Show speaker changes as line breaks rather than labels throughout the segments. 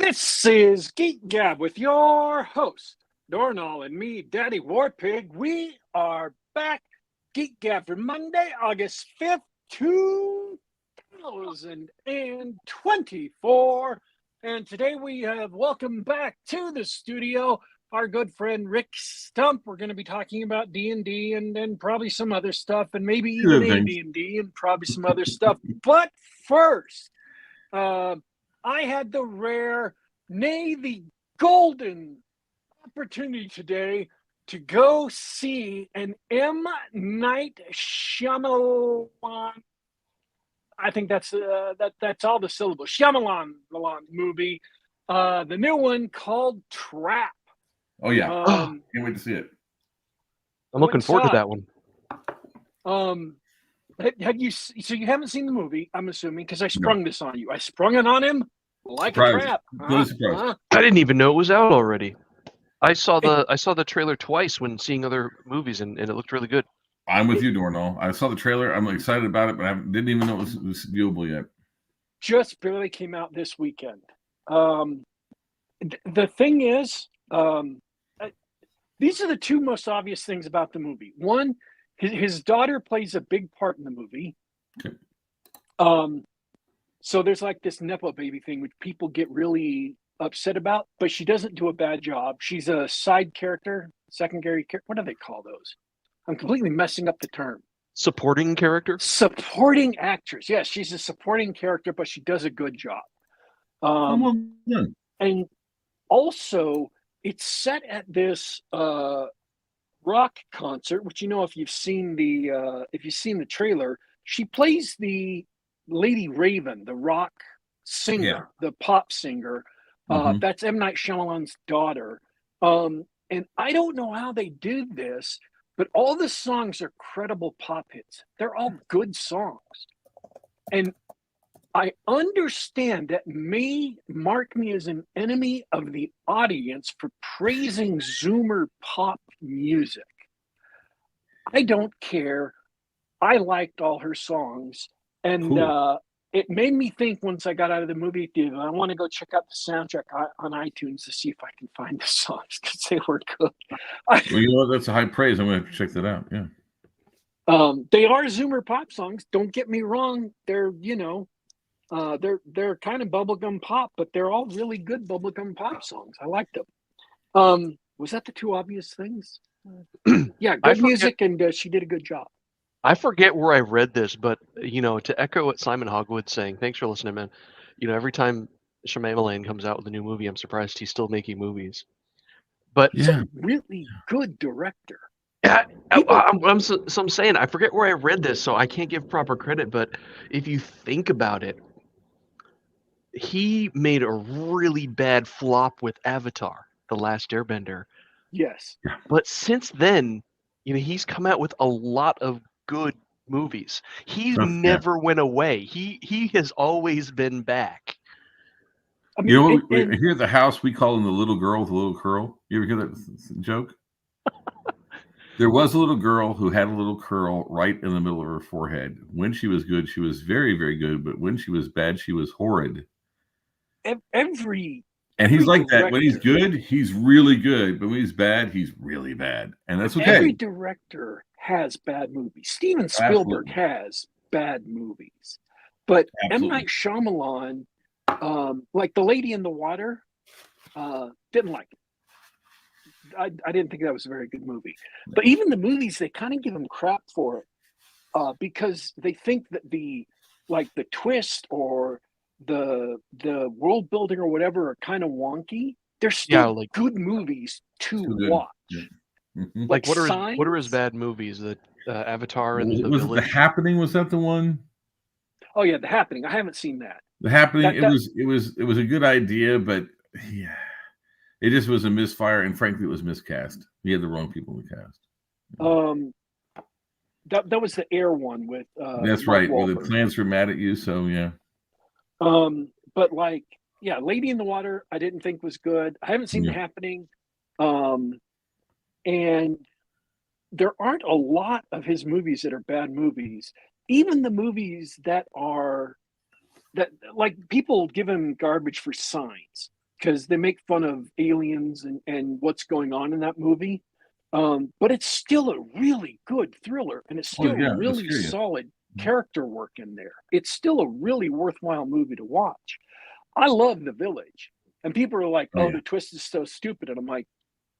This is Geek Gab with your host, Dornall, and me, Daddy Warpig. We are back. Geek Gab for Monday, August 5th, 2024. And today we have welcomed back to the studio our good friend Rick Stump. We're going to be talking about D&D and then probably some other stuff, and maybe even AD&D and probably some other stuff. But first, I had the rare, nay, the golden opportunity today to go see an M. Night Shyamalan. I think that's all the syllables. Shyamalan movie, the new one called Trap.
Oh yeah, can't wait to see it.
I'm looking forward to that one.
Have you? So you haven't seen the movie, I'm assuming, because I sprung this on you. I sprung it on him like a trap.
I didn't even know it was out already. I saw the trailer twice when seeing other movies, and it looked really good.
I'm with you, Dornall. I saw the trailer. I'm excited about it, but I didn't even know it was viewable yet.
Just barely came out this weekend. The thing is, these are the two most obvious things about the movie. One, his daughter plays a big part in the movie.
Okay.
So there's like this Nepo baby thing, which people get really upset about, but she doesn't do a bad job. She's a side character, secondary character. What do they call those? I'm completely messing up the term.
Supporting character?
Supporting actress. Yes, she's a supporting character, but she does a good job. And also, it's set at this rock concert, which, you know, if you've seen the trailer, she plays the Lady Raven, the rock singer, the pop singer. That's M. Night Shyamalan's daughter. And I don't know how they did this, but all the songs are credible pop hits. They're all good songs. And I understand that may mark me as an enemy of the audience for praising Zoomer pop music. I don't care. I liked all her songs. And it made me think once I got out of the movie theater, I want to go check out the soundtrack on iTunes to see if I can find the songs because they were good.
Well, you know what? That's a high praise. I'm going to have to check that out. Yeah.
They are Zoomer pop songs. Don't get me wrong. They're, they're kind of bubblegum pop, but they're all really good bubblegum pop songs. I like them. Was that the two obvious things? Yeah, good music, and she did a good job.
I forget where I read this, but to echo what Simon Hogwood's saying, thanks for listening, man. Every time Shyamalan comes out with a new movie, I'm surprised he's still making movies. But
he's a really good director.
Yeah, I'm saying I forget where I read this, so I can't give proper credit. But if you think about it, he made a really bad flop with Avatar: The Last Airbender.
Yes.
But since then, he's come out with a lot of good movies. He never went away. He has always been back.
I mean, here at the house, we call him the little girl with a little curl. You ever hear that joke? There was a little girl who had a little curl right in the middle of her forehead. When she was good, she was very, very good. But when she was bad, she was horrid.
And
he's like that. When he's good, he's really good. But when he's bad, he's really bad. And that's okay.
Every director has bad movies. Steven Spielberg has bad movies. But M. Night Shyamalan, like The Lady in the Water, didn't like it. I didn't think that was a very good movie. But even the movies, they kind of give him crap for it because they think that the twist or the world building or whatever are kind of wonky. They're still good movies to watch.
Yeah. Mm-hmm.
Like what are his bad movies? The Avatar and
was it The Happening? Was that the one?
Oh yeah, The Happening. I haven't seen that.
The Happening. It was a good idea, but yeah, it just was a misfire, and frankly, it was miscast. He had the wrong people in the cast.
That was the Air one with.
That's right. Where the plants were mad at you, so yeah.
But Lady in the Water, I didn't think was good. I haven't seen The Happening. And there aren't a lot of his movies that are bad movies. Even the movies that people give him garbage for Signs. because they make fun of aliens and what's going on in that movie. But it's still a really good thriller, and it's still
that's
really
curious.
solid character work in there. It's still a really worthwhile movie to watch. I love The Village, and people are like, "Oh, the twist is so stupid," and I'm like,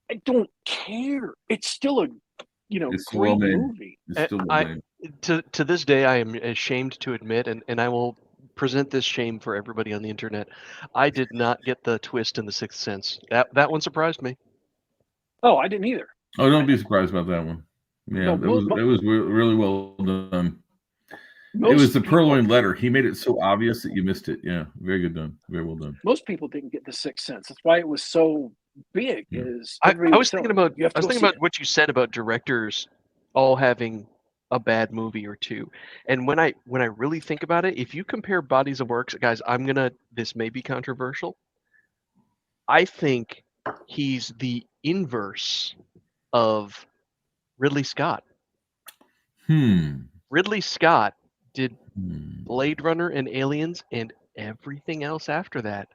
I don't care. It's still a
It's still well
great
made.
movie.
It's still well made.
To this day, I am ashamed to admit, and I will present this shame for everybody on the internet. I did not get the twist in The Sixth Sense. That one surprised me.
Oh, I didn't either.
Oh, don't be surprised about that one. Yeah,
No,
it was really well done. It
most
was the
people,
purloined letter. He made it so obvious that you missed it. Yeah, very good done. Very well done.
most people didn't get The Sixth Sense. That's why it was so big.
Yeah.
Is
I
everybody
was thinking about what you said about directors all having a bad movie or two. And when I really think about it, if you compare bodies of works, guys, this may be controversial. I think he's the inverse of Ridley Scott. Ridley Scott did Blade Runner and Aliens and everything else after that.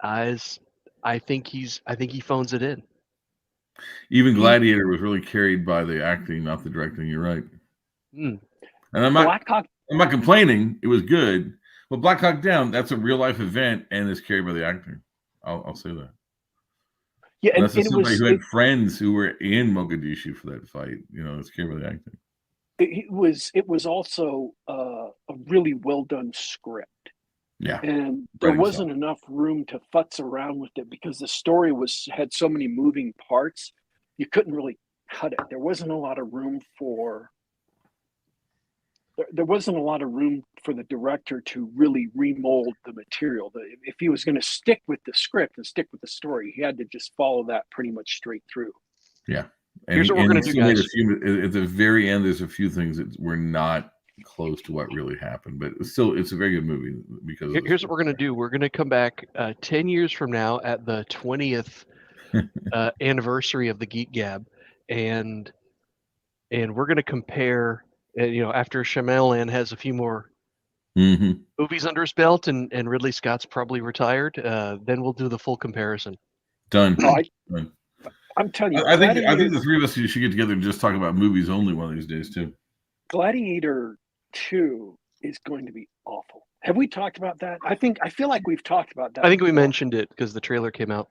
I think he phones it in.
Even Gladiator was really carried by the acting, not the directing. You're right. And I'm not complaining. It was good. But Black Hawk Down, that's a real life event and is carried by the acting. I'll say that.
Yeah,
and that's somebody who had friends who were in Mogadishu for that fight. It's carried by the acting.
It was also a really well done script.
Yeah,
and there wasn't enough room to futz around with it because the story had so many moving parts. You couldn't really cut it. There wasn't a lot of room for the director to really remold the material. If he was going to stick with the script and stick with the story, he had to just follow that pretty much straight through.
Yeah.
Here's what we're going to do, guys.
At the very end, there's a few things that were not close to what really happened, but it's a very good movie. Because
here's what we're going to do. We're going to come back 10 years from now at the 20th anniversary of the Geek Gab, and we're going to compare. After Shyamalan has a few more movies under his belt, and Ridley Scott's probably retired, then we'll do the full comparison.
Done.
Done. I'm telling you,
I think the three of us should get together and just talk about movies only one of these days too.
Gladiator 2 is going to be awful. Have we talked about that? I feel like we've talked about that.
I think we mentioned it because the trailer came out.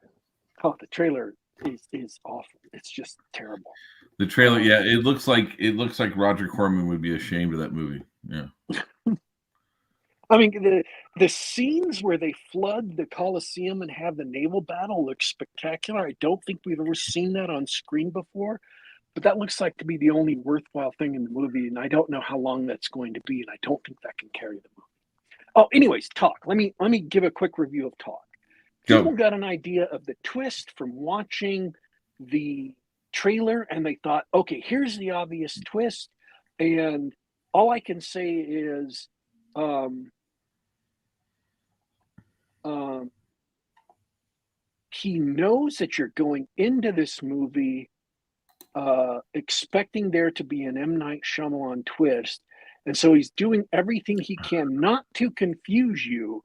Oh, the trailer is awful. It's just terrible.
The trailer, yeah, it looks like Roger Corman would be ashamed of that movie. Yeah.
I mean, the scenes where they flood the Colosseum and have the naval battle look spectacular. I don't think we've ever seen that on screen before, but that looks like to be the only worthwhile thing in the movie, and I don't know how long that's going to be, and I don't think that can carry the movie. Oh, anyways, Talk. Let me give a quick review of Talk. People got an idea of the twist from watching the trailer, and they thought, okay, here's the obvious twist, and all I can say is he knows that you're going into this movie expecting there to be an M. Night Shyamalan twist, and so he's doing everything he can not to confuse you,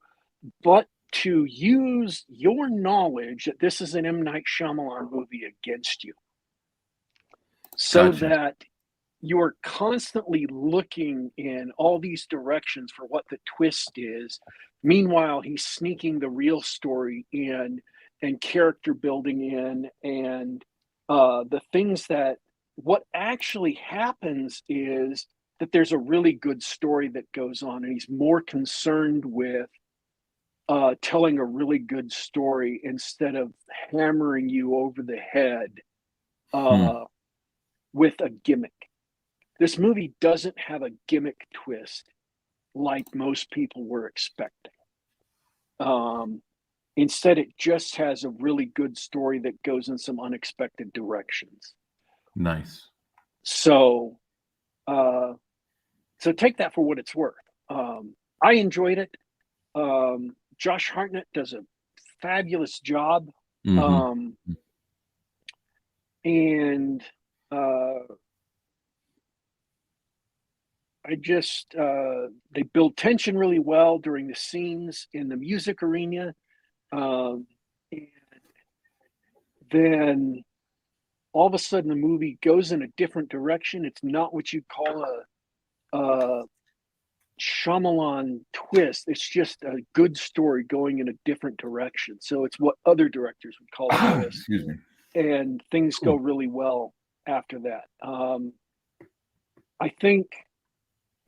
but to use your knowledge that this is an M. Night Shyamalan movie against you. So that you're constantly looking in all these directions for what the twist is. Meanwhile, he's sneaking the real story in and character building in, and the things that what actually happens is that there's a really good story that goes on, and he's more concerned with telling a really good story instead of hammering you over the head with a gimmick. This movie doesn't have a gimmick twist like most people were expecting. Instead, it just has a really good story that goes in some unexpected directions.
Nice.
So take that for what it's worth. I enjoyed it. Josh Hartnett does a fabulous job. And they build tension really well during the scenes in the music arena. And then all of a sudden the movie goes in a different direction. It's not what you'd call a Shyamalan twist. It's just a good story going in a different direction. So it's what other directors would call a twist.
Excuse me.
And things go really well after that. I think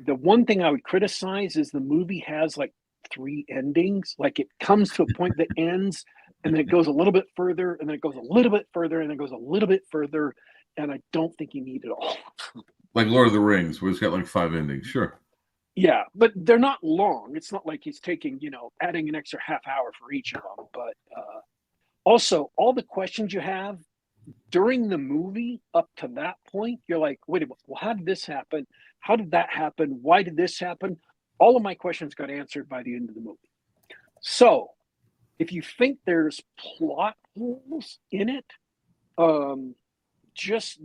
the one thing I would criticize is the movie has like 3 endings. Like it comes to a point that ends, and then it goes a little bit further, and then it goes a little bit further, and then it goes a little bit further. And I don't think you need it all.
Like Lord of the Rings, where it's got like 5 endings. Sure.
Yeah, but they're not long. It's not like he's taking, adding an extra half hour for each of them. But also, all the questions you have during the movie up to that point, you're like, wait a minute, well, how did this happen? How did that happen? Why did this happen? All of my questions got answered by the end of the movie. So if you think there's plot holes in it, just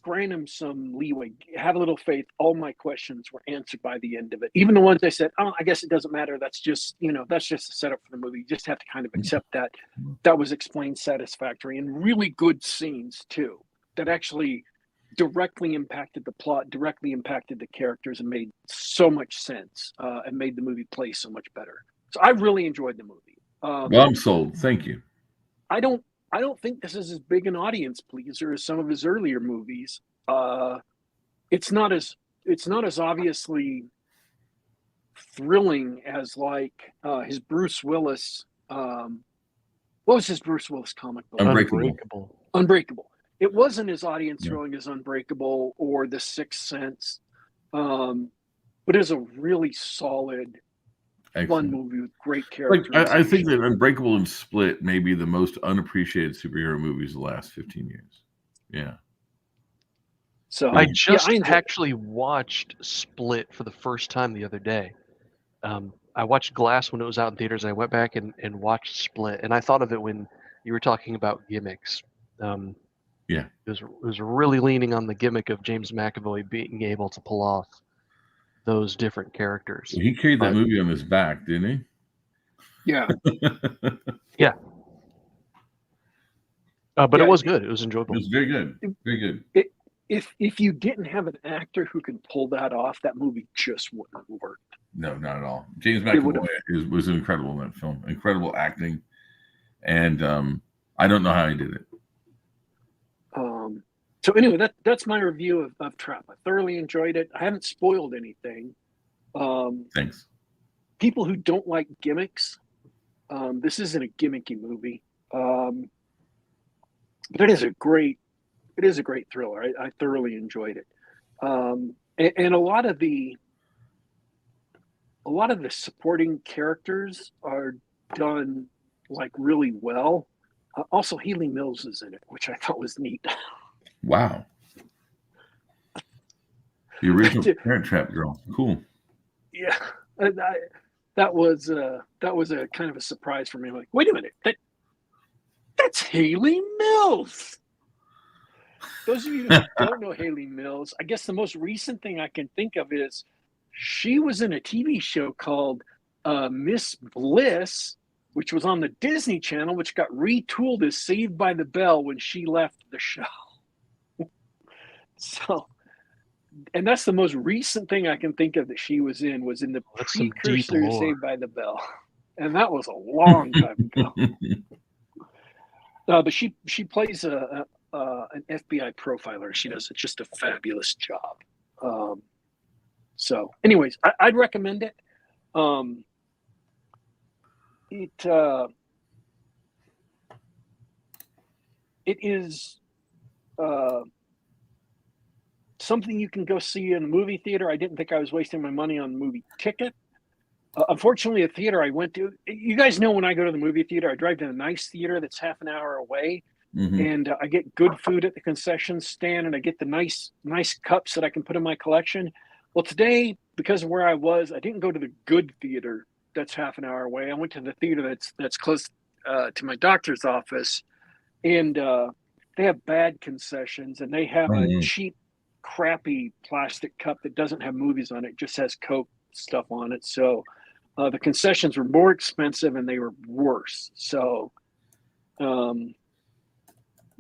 grant him some leeway. Have a little faith. All my questions were answered by the end of it. Even the ones I said, oh, I guess it doesn't matter. That's just a setup for the movie. You just have to kind of accept that. That was explained satisfactory, and really good scenes too, that actually directly impacted the plot, directly impacted the characters, and made so much sense, and made the movie play so much better. So I really enjoyed the movie.
Well, I'm sold. Thank you.
I don't think this is as big an audience pleaser as some of his earlier movies. It's not as obviously thrilling as like his Bruce Willis. What was his Bruce Willis comic book? Unbreakable. It wasn't as audience thrilling as Unbreakable or The Sixth Sense, but it's a really solid, fun movie with great characters.
Like, I think that Unbreakable and Split may be the most unappreciated superhero movies of the last 15 years. Yeah.
So I actually watched Split for the first time the other day. I watched Glass when it was out in theaters. And I went back and watched Split, and I thought of it when you were talking about gimmicks.
Yeah,
it was really leaning on the gimmick of James McAvoy being able to pull off those different characters.
Well, he carried that movie on his back, didn't he?
Yeah.
Yeah. But it was good. It was enjoyable.
It was very good. Very good.
If you didn't have an actor who could pull that off, that movie just wouldn't have worked.
No, not at all. James McAvoy was incredible in that film. Incredible acting. And I don't know how he did it.
So anyway, that's my review of Trap. I thoroughly enjoyed it. I haven't spoiled anything.
Thanks.
People who don't like gimmicks, this isn't a gimmicky movie. But it is a great thriller. I thoroughly enjoyed it. And a lot of the supporting characters are done like really well. Also, Haley Mills is in it, which I thought was neat.
Wow. The original Parent Trap girl. Cool.
Yeah. That was a kind of a surprise for me. I'm like, wait a minute, that's Haley Mills. Those of you who don't know Haley Mills, I guess the most recent thing I can think of is she was in a TV show called Miss Bliss, which was on the Disney Channel, which got retooled as Saved by the Bell when she left the show. So, and that's the most recent thing I can think of that she was in the precursor to Saved by the Bell. And that was a long time ago. But she plays an FBI profiler. She does just a fabulous job. So anyways, I'd recommend it. It is something you can go see in the movie theater. I didn't think I was wasting my money on the movie ticket. Unfortunately, the theater I went to, you guys know when I go to the movie theater, I drive to a nice theater that's half an hour away, and I get good food at the concession stand, and I get the nice cups that I can put in my collection. Well, today, because of where I was, I didn't go to the good theater that's half an hour away. I went to the theater that's close to my doctor's office, and they have bad concessions, and they have a cheap, crappy plastic cup that doesn't have movies on it, just has Coke stuff on it. So The concessions were more expensive and they were worse. So the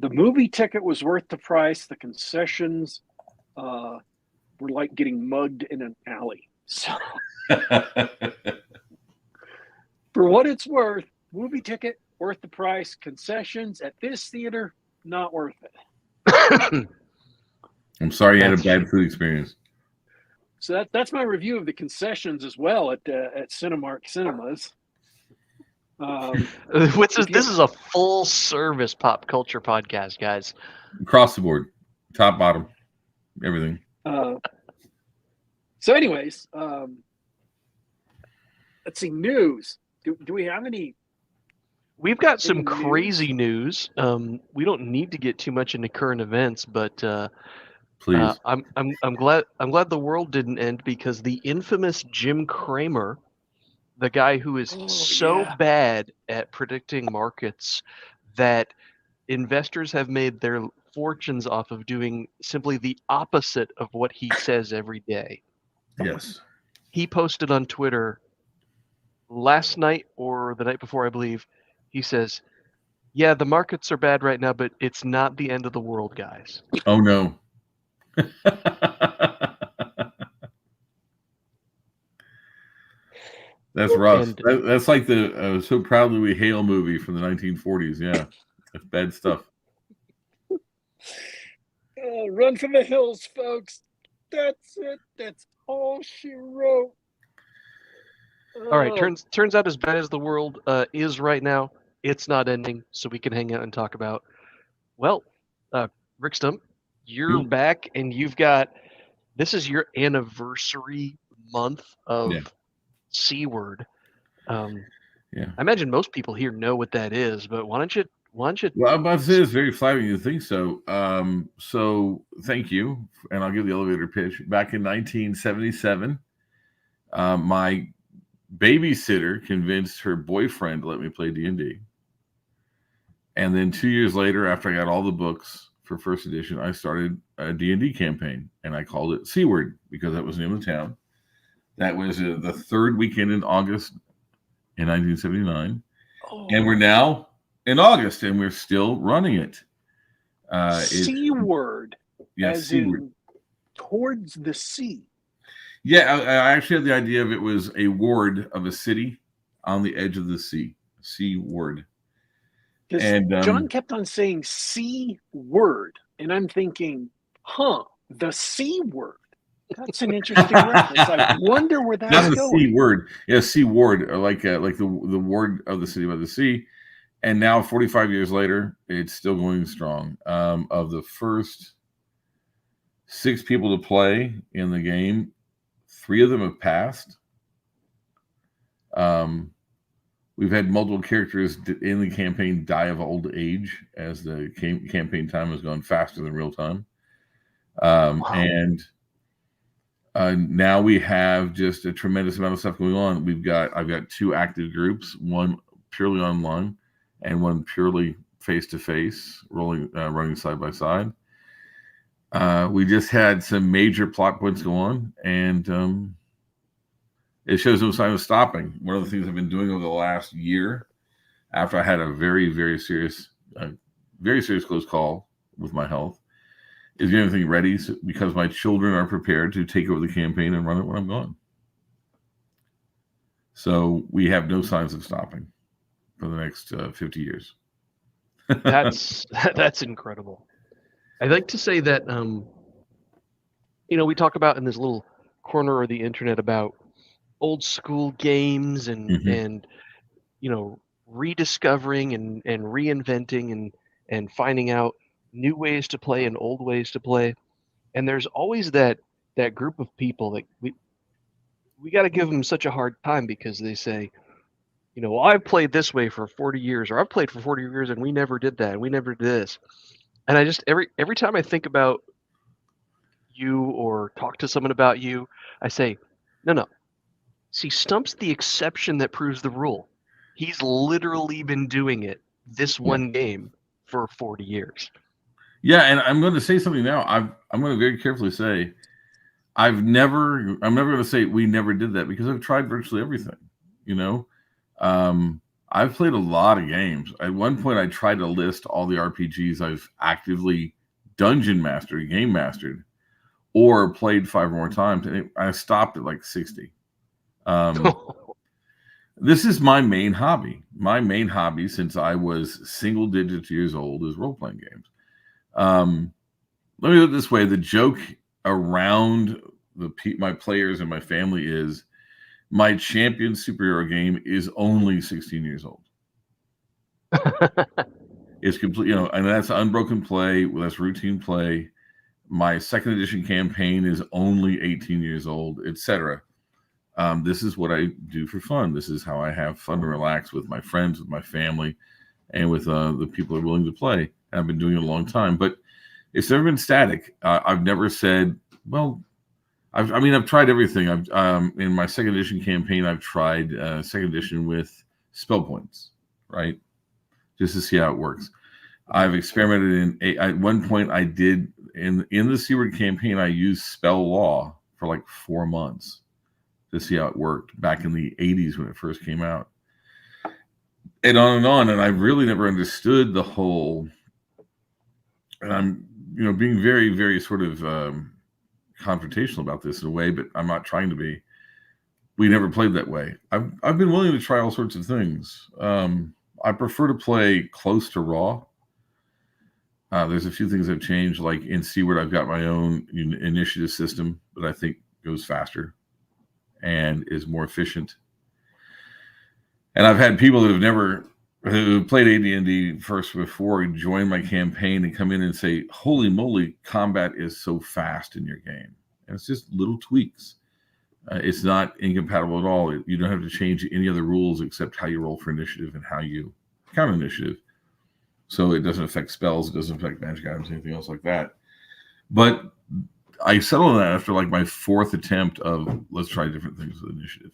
movie ticket was worth the price. The concessions were like getting mugged in an alley. So for what it's worth, movie ticket worth the price. Concessions at this theater, not worth it.
I'm sorry you had a bad food experience.
So that's my review of the concessions as well at Cinemark Cinemas.
This is a full service pop culture podcast, guys.
Across the board, top, bottom, everything.
So, anyways, let's see. News. Do we have any?
We've got some crazy news. We don't need to get too much into current events, but
please.
I'm glad the world didn't end, because the infamous Jim Cramer, the guy who is bad at predicting markets that investors have made their fortunes off of doing simply the opposite of what he says every day.
Yes.
He posted on Twitter last night or the night before, I believe. He says, "Yeah, the markets are bad right now, but it's not the end of the world, guys."
Oh no. That's rough. That's like the So Proudly We Hail movie from the 1940s. Yeah, that's bad stuff.
Run for the hills, folks. That's it. That's all she wrote.
All right, turns out as bad as the world is right now, it's not ending, so we can hang out and talk about. Well, Rick Stump, you're back, and this is your anniversary month of Seaward. I imagine most people here know what that is, but why don't you?
Well, I'm about to say it's very flattering you think so. So thank you, and I'll give the elevator pitch. Back in 1977, my babysitter convinced her boyfriend to let me play D&D. And then 2 years later, after I got all the books for first edition, I started a D&D campaign, and I called it Seaward because that was the name of the town. That was the third weekend in August in 1979. And we're now in August, and we're still running it.
Seaward.
Yes, Seaward.
Towards the sea.
Yeah, I actually had the idea of it was a ward of a city on the edge of the sea. Seaward.
And John kept on saying C word, and I'm thinking, the C word. That's an interesting reference. I wonder where that's going.
Not the C word. Yeah, Seaward, like the ward of the city by the sea. And now, 45 years later, it's still going strong. Of the first 6 people to play in the game, 3 of them have passed. We've had multiple characters in the campaign die of old age as the campaign time has gone faster than real time. And now we have just a tremendous amount of stuff going on. I've got 2 active groups, one purely online and one purely face-to-face, running side by side. We just had some major plot points go on, and it shows no sign of stopping. One of the things I've been doing over the last year, after I had a very, very serious close call with my health, is getting everything ready because my children are prepared to take over the campaign and run it when I'm gone. So we have no signs of stopping for the next 50 years.
That's incredible. I'd like to say that we talk about in this little corner of the internet about old school games and rediscovering and reinventing and finding out new ways to play and old ways to play. And there's always that group of people that we got to give them such a hard time because they say, well, I've played this way for 40 years, or I've played for 40 years and we never did that, and we never did this. And I just every time I think about you or talk to someone about you, I say, no. See, Stump's the exception that proves the rule. He's literally been doing it this one game for 40 years.
Yeah, and I'm going to say something now. I'm going to very carefully say I'm never going to say we never did that because I've tried virtually everything. You know, I've played a lot of games. At one point, I tried to list all the RPGs I've actively dungeon mastered, game mastered, or played 5 or more times, and I stopped at like 60. This is my main hobby. My main hobby since I was single digits years old is role playing games. Let me put it this way: the joke around my players and my family is my champion superhero game is only 16 years old. It's complete, and that's unbroken play. That's routine play. My second edition campaign is only 18 years old, etc. This is what I do for fun. This is how I have fun and relax with my friends, with my family, and with the people who are willing to play. And I've been doing it a long time, but it's never been static. I've never said, well, I've tried everything. In my second edition campaign, I've tried second edition with spell points, right? Just to see how it works. I've experimented at one point I did in the Seaward campaign, I used spell law for like 4 months to see how it worked back in the 80s when it first came out. And on and on. And I really never understood the whole, and I'm, being very, very sort of confrontational about this in a way, but I'm not trying to be. We never played that way. I've been willing to try all sorts of things. I prefer to play close to raw. There's a few things I've changed, like in Seaward, I've got my own initiative system that I think goes faster and is more efficient. And I've had people who played AD&D first before join my campaign and come in and say, holy moly, combat is so fast in your game. And it's just little tweaks. It's not incompatible at all. You don't have to change any other rules except how you roll for initiative and how you count initiative. So it doesn't affect spells, it doesn't affect magic items, anything else like that. But I settled on that after like my 4th attempt of let's try different things with initiative.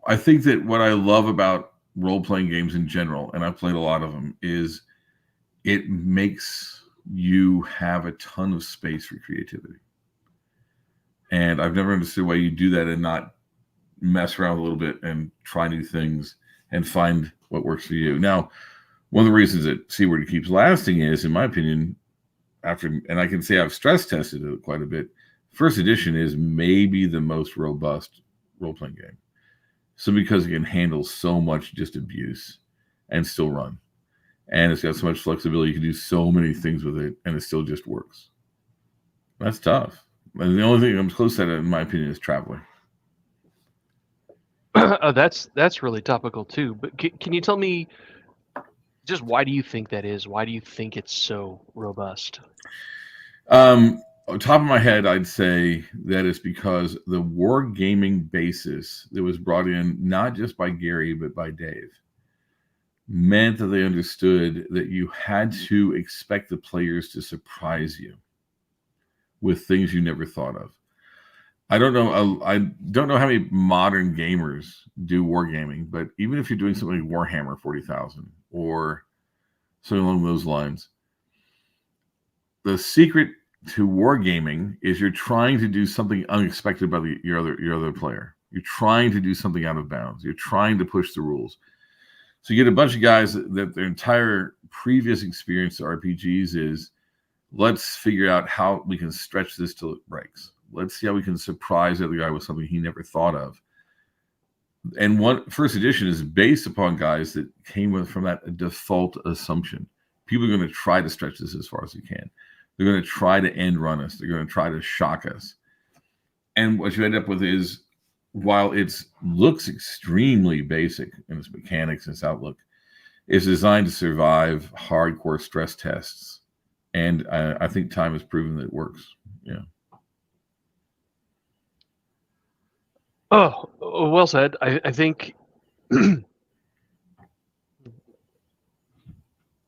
I think that what I love about role-playing games in general, and I've played a lot of them, is it makes you have a ton of space for creativity. And I've never understood why you do that and not mess around a little bit and try new things and find what works for you. Now, one of the reasons that Seaward keeps lasting is, in my opinion, and I can say I've stress tested it quite a bit, first edition is maybe the most robust role-playing game. So because it can handle so much just abuse and still run. And it's got so much flexibility, you can do so many things with it, and it still just works. That's tough. And the only thing I'm close to that, in my opinion, is Traveler.
That's really topical too. But can you tell me just why do you think that is? Why do you think it's so robust?
On top of my head, I'd say that it's because the wargaming basis that was brought in not just by Gary but by Dave meant that they understood that you had to expect the players to surprise you with things you never thought of. I don't know how many modern gamers do wargaming, but even if you're doing something like Warhammer 40,000 or something along those lines, the secret to wargaming is you're trying to do something unexpected by your other player. You're trying to do something out of bounds. You're trying to push the rules. So you get a bunch of guys that their entire previous experience to RPGs is, let's figure out how we can stretch this till it breaks. Let's see how we can surprise the other guy with something he never thought of. And first edition is based upon guys that came from that default assumption. People are going to try to stretch this as far as they can. They're going to try to end run us. They're going to try to shock us. And what you end up with is, while it looks extremely basic in its mechanics and its outlook, it's designed to survive hardcore stress tests. And I think time has proven that it works. Yeah.
Oh, well said. I think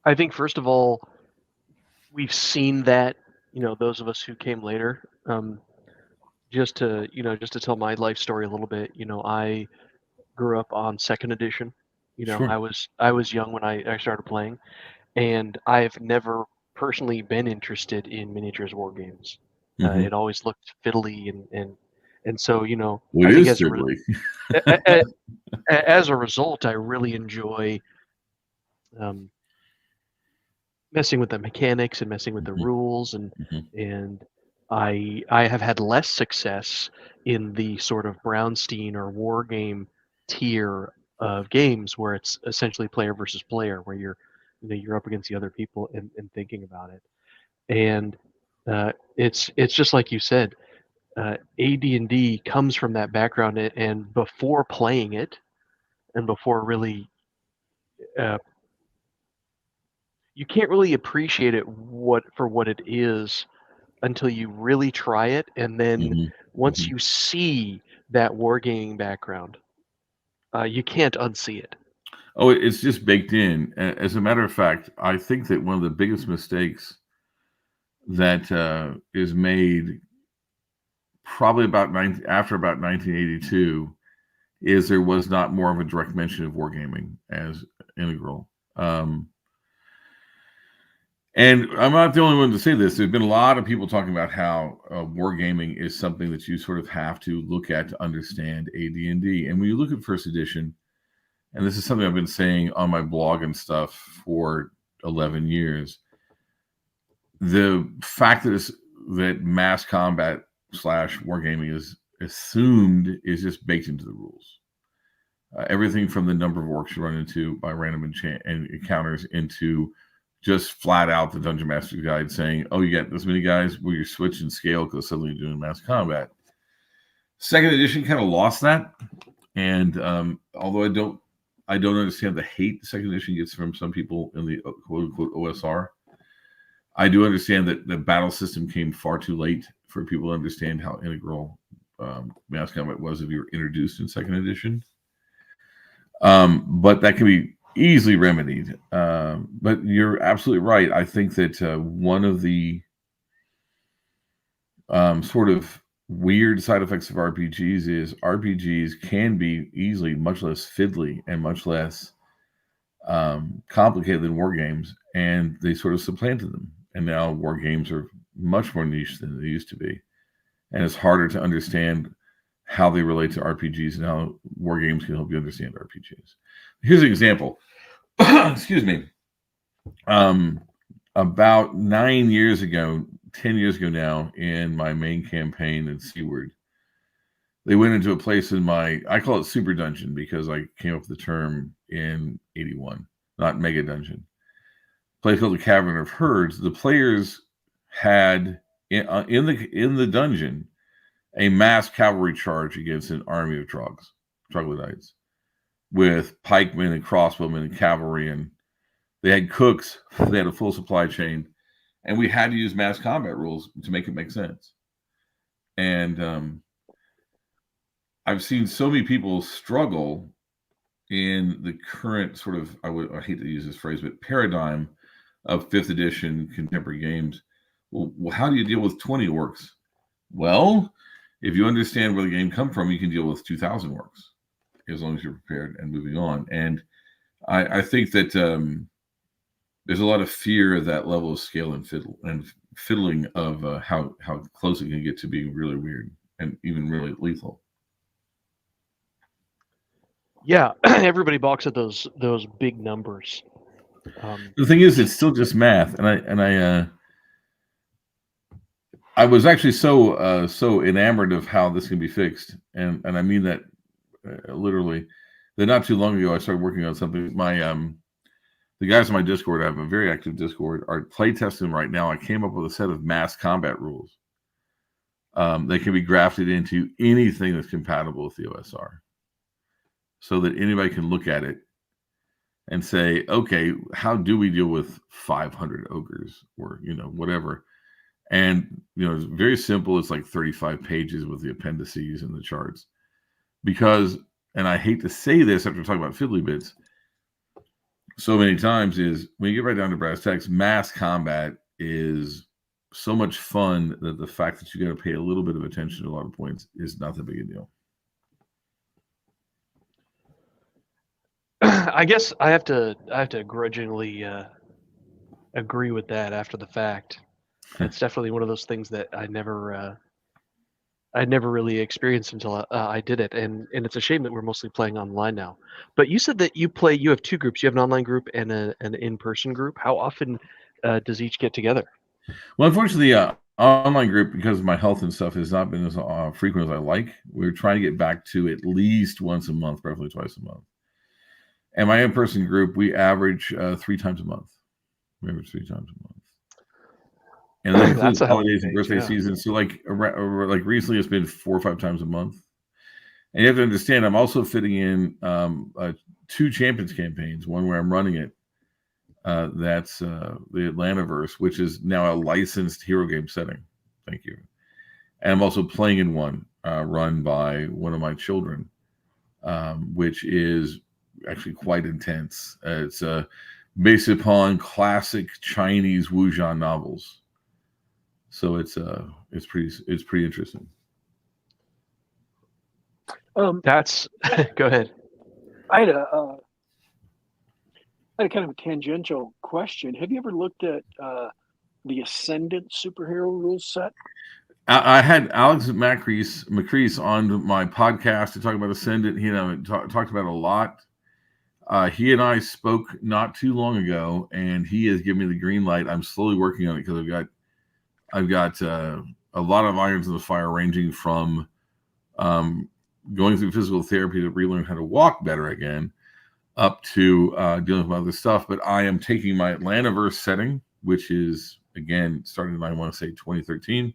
I think first of all, we've seen that, those of us who came later, just to tell my life story a little bit, I grew up on second edition.
Sure.
I was young when I started playing, and I've never personally been interested in miniatures war games.
Mm-hmm.
It always looked fiddly and And so,
Well,
I
it
think
is fiddly.
as a result, I really enjoy um, messing with the mechanics and messing with the
Mhm,
rules, and
mhm.
and I have had less success in the sort of Brownstein or war game tier of games where it's essentially player versus player, where you're up against the other people and thinking about it. And it's just like you said, AD&D comes from that background, and before playing it and before really uh, you can't really appreciate it for what it is until you really try it, and then
Mhm,
once
mhm.
you see that wargaming background, you can't unsee it.
Oh, it's just baked in. As a matter of fact, I think that one of the biggest mistakes that is made probably after about 1982 is there was not more of a direct mention of wargaming as integral. And I'm not the only one to say this. There's been a lot of people talking about how wargaming is something that you sort of have to look at to understand AD&D. And when you look at first edition, and this is something I've been saying on my blog and stuff for 11 years, the fact that mass combat / wargaming is assumed is just baked into the rules. Everything from the number of orcs you run into by random encounters into just flat out the Dungeon Master's Guide saying, oh, you get this many guys, well, you switch and scale because suddenly you're doing mass combat. Second edition kind of lost that. And although I don't understand the hate the second edition gets from some people in the quote unquote OSR, I do understand that the battle system came far too late for people to understand how integral mass combat was if you were introduced in second edition. But that can be easily remedied. But you're absolutely right. I think that one of the sort of weird side effects of RPGs is RPGs can be easily much less fiddly and much less complicated than war games, and they sort of supplanted them. And now war games are much more niche than they used to be, and it's harder to understand how they relate to RPGs and how war games can help you understand RPGs. Here's an example. Excuse me. About 9 years ago, 10 years ago now, in my main campaign in Seaward, they went into a place I call it Super Dungeon because I came up with the term in 81, not Mega Dungeon. A place called the Cavern of Herds. The players had in the dungeon a mass cavalry charge against an army of troglodytes, with pikemen and crossbowmen and cavalry, and they had cooks. They had a full supply chain, and we had to use mass combat rules to make it make sense. And I've seen so many people struggle in the current sort of I hate to use this phrase, but paradigm of fifth edition contemporary games. Well, how do you deal with 20 orcs? Well, if you understand where the game come from, you can deal with 2,000 orcs as long as you're prepared and moving on. And I think that there's a lot of fear of that level of scale and fiddling of how close it can get to being really weird and even really lethal.
Yeah, everybody balks at those big numbers.
The thing is, it's still just math, and I was actually so enamored of how this can be fixed, and I mean that literally. That not too long ago, I started working on something. The guys on my Discord, I have a very active Discord, are playtesting right now. I came up with a set of mass combat rules. They can be grafted into anything that's compatible with the OSR, so that anybody can look at it and say, okay, how do we deal with 500 ogres or whatever? And it's very simple. It's like 35 pages with the appendices and the charts. Because, and I hate to say this after talking about fiddly bits so many times, is when you get right down to brass tacks, mass combat is so much fun that the fact that you got to pay a little bit of attention to a lot of points is not that big a deal.
I guess I have to grudgingly agree with that after the fact. It's definitely one of those things that I never I never really experienced until I did it, and it's a shame that we're mostly playing online now. But you said that you have two groups. You have an online group and an in-person group. How often does each get together?
Well, unfortunately, online group, because of my health and stuff, has not been as frequent as I like. We're trying to get back to at least once a month, preferably twice a month. And my in-person group, we average 3 times a month. We average 3 times a month. And that includes holidays and birthday season. So like recently, it's been 4 or 5 times a month. And you have to understand, I'm also fitting in 2 Champions campaigns. One where I'm running it. That's the Atlantaverse, which is now a licensed hero game setting. Thank you. And I'm also playing in one run by one of my children, which is actually quite intense. It's based upon classic Chinese wuxia novels. So it's pretty interesting.
That's go ahead.
I had a kind of a tangential question. Have you ever looked at the Ascendant superhero rules set?
I had Alex Macrease on my podcast to talk about Ascendant. He and I talked about it a lot. He and I spoke not too long ago, and he has given me the green light. I'm slowly working on it because I've got a lot of irons in the fire, ranging from going through physical therapy to relearn how to walk better again, up to dealing with other stuff. But I am taking my Atlantaverse setting, which is, again, starting in, I want to say, 2013,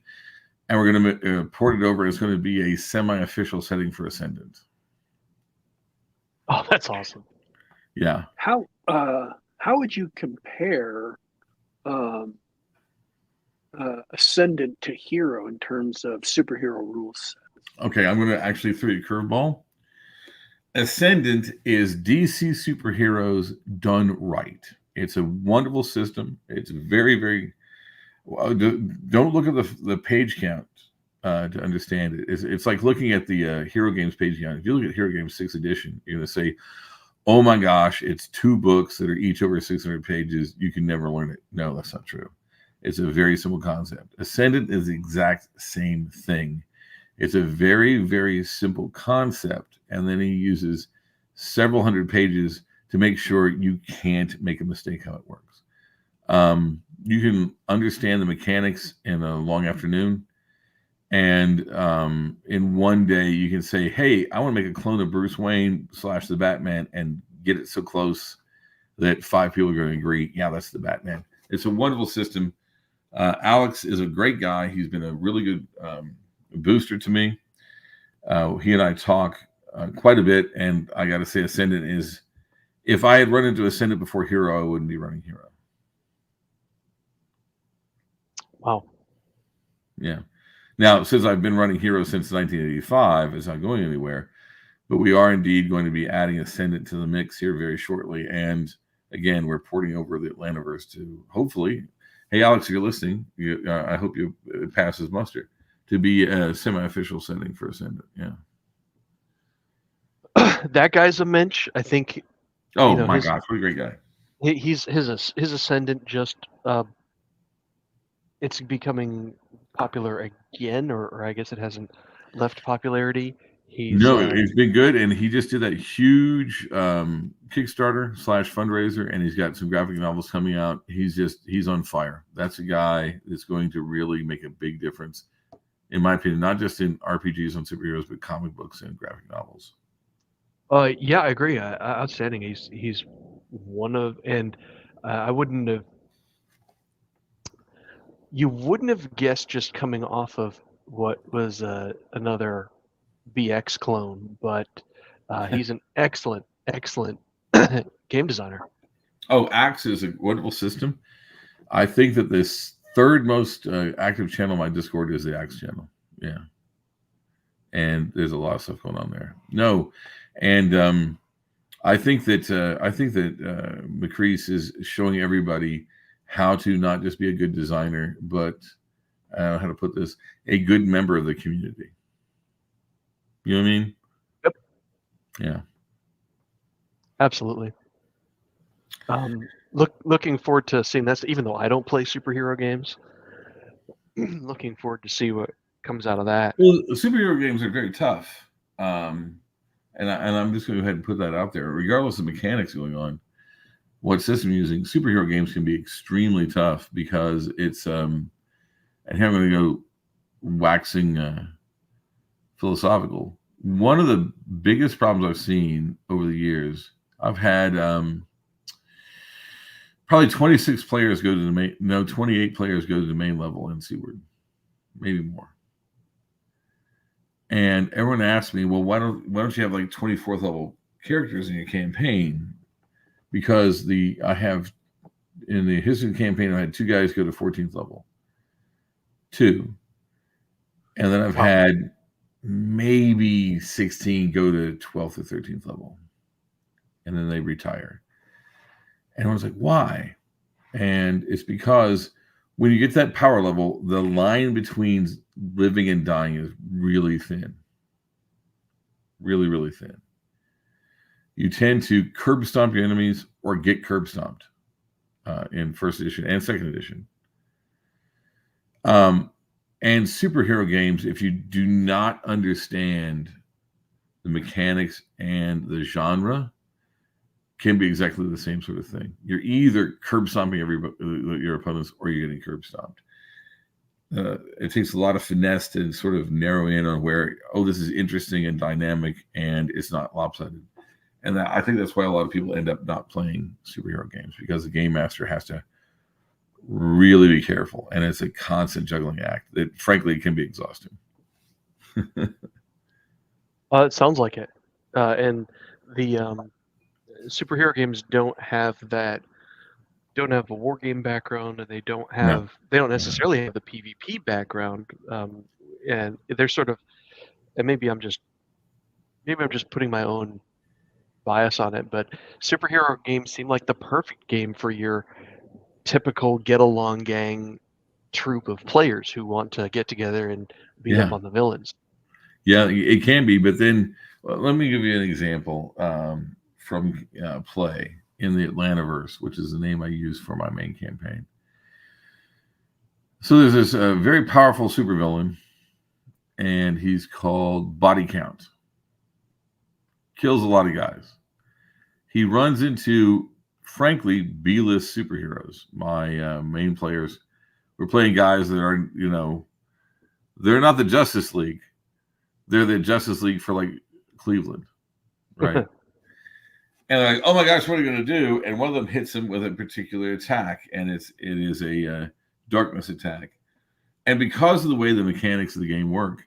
and we're going to port it over. It's going to be a semi-official setting for Ascendant.
Oh, that's awesome.
Yeah.
How would you compare Ascendant to Hero in terms of superhero rules?
Okay, I'm going to actually throw you a curveball. Ascendant is DC superheroes done right. It's a wonderful system. It's very, very. Don't look at the page count to understand it. It's like looking at the Hero Games page count. If you look at Hero Games 6th edition, you're going to say, "Oh my gosh, it's 2 books that are each over 600 pages. You can never learn it." No, that's not true. It's a very simple concept. Ascendant is the exact same thing. It's a very, very simple concept, and then he uses several hundred pages to make sure you can't make a mistake how it works. You can understand the mechanics in a long afternoon, and in one day you can say, "Hey, I want to make a clone of Bruce Wayne / the Batman," and get it so close that 5 people are going to agree, "Yeah, that's the Batman." It's a wonderful system. Alex is a great guy. He's been a really good booster to me. He and I talk quite a bit, and I got to say, Ascendant is, if I had run into Ascendant before Hero, I wouldn't be running Hero.
Wow.
Yeah. Now, since I've been running Hero since 1985, it's not going anywhere, but we are indeed going to be adding Ascendant to the mix here very shortly. And again, we're porting over the Atlantaverse to hopefully, hey, Alex, if you're listening, I hope you pass as muster, to be a semi-official setting for Ascendant. Yeah.
That guy's a mensch. I think.
Oh my gosh, what a great guy!
His Ascendant just it's becoming popular again, or I guess it hasn't left popularity.
He's been good, and he just did that huge Kickstarter / fundraiser, and he's got some graphic novels coming out. He's on fire. That's a guy that's going to really make a big difference, in my opinion, not just in RPGs on superheroes, but comic books and graphic novels.
Yeah, I agree. Outstanding. He's one of, and I wouldn't have. You wouldn't have guessed just coming off of what was another BX clone, but he's an excellent game designer.
Oh, Axe is a wonderful system. I think that this third most active channel on my Discord is the Axe channel. Yeah. And there's a lot of stuff going on there. No. And I think that Macrease is showing everybody how to not just be a good designer, but I don't know how to put this, a good member of the community. You know what I mean?
Yep.
Yeah.
Absolutely. Looking forward to seeing that. Even though I don't play superhero games, looking forward to see what comes out of that.
Well, superhero games are very tough, and I'm just going to go ahead and put that out there. Regardless of mechanics going on, what system you're using, superhero games can be extremely tough because it's and here I'm going to go waxing philosophical. One of the biggest problems I've seen over the years, I've had probably 26 players go to the main, no, 28 players go to the main level in Seaward, maybe more. And everyone asks me, well, why don't you have like 24th level characters in your campaign? Because I have in the history of the campaign, I had 2 guys go to 14th level. 2. And then I've had maybe 16 go to 12th or 13th level. And then they retire. And I was like, why? And it's because when you get that power level, the line between living and dying is really thin. Really, really thin. You tend to curb stomp your enemies or get curb stomped in first edition and second edition. And superhero games, if you do not understand the mechanics and the genre, can be exactly the same sort of thing. You're either curb stomping your opponents or you're getting curb stomped. It takes a lot of finesse to sort of narrow in on where, this is interesting and dynamic and it's not lopsided. And I think that's why a lot of people end up not playing superhero games, because the game master has to really be careful, and it's a constant juggling act that frankly can be exhausting.
It sounds like it. And the superhero games don't have a war game background, and they don't necessarily have the PvP background. And they're sort of, and maybe I'm just putting my own bias on it, but superhero games seem like the perfect game for your typical get-along gang troop of players who want to get together and beat up on the villains.
Yeah, it can be, but then let me give you an example from play in the Atlantaverse, which is the name I use for my main campaign. So there's this very powerful supervillain, and he's called Body Count. Kills a lot of guys. He runs into, frankly, B-list superheroes. My main players were playing guys that are, they're not the Justice League. They're the Justice League for like Cleveland, right? And they're like, oh my gosh, what are you going to do? And one of them hits him with a particular attack, and it is a darkness attack. And because of the way the mechanics of the game work,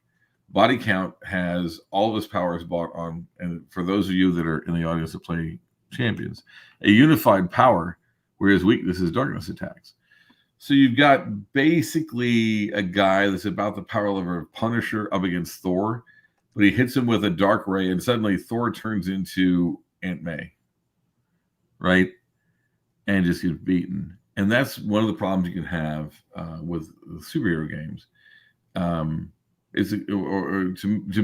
Body Count has all of his powers bought on, and for those of you that are in the audience that play Champions, a unified power where his weakness is darkness attacks. So you've got basically a guy that's about the power level of Punisher up against Thor, but he hits him with a dark ray, and suddenly Thor turns into Aunt May, right? And just gets beaten. And that's one of the problems you can have with superhero games. To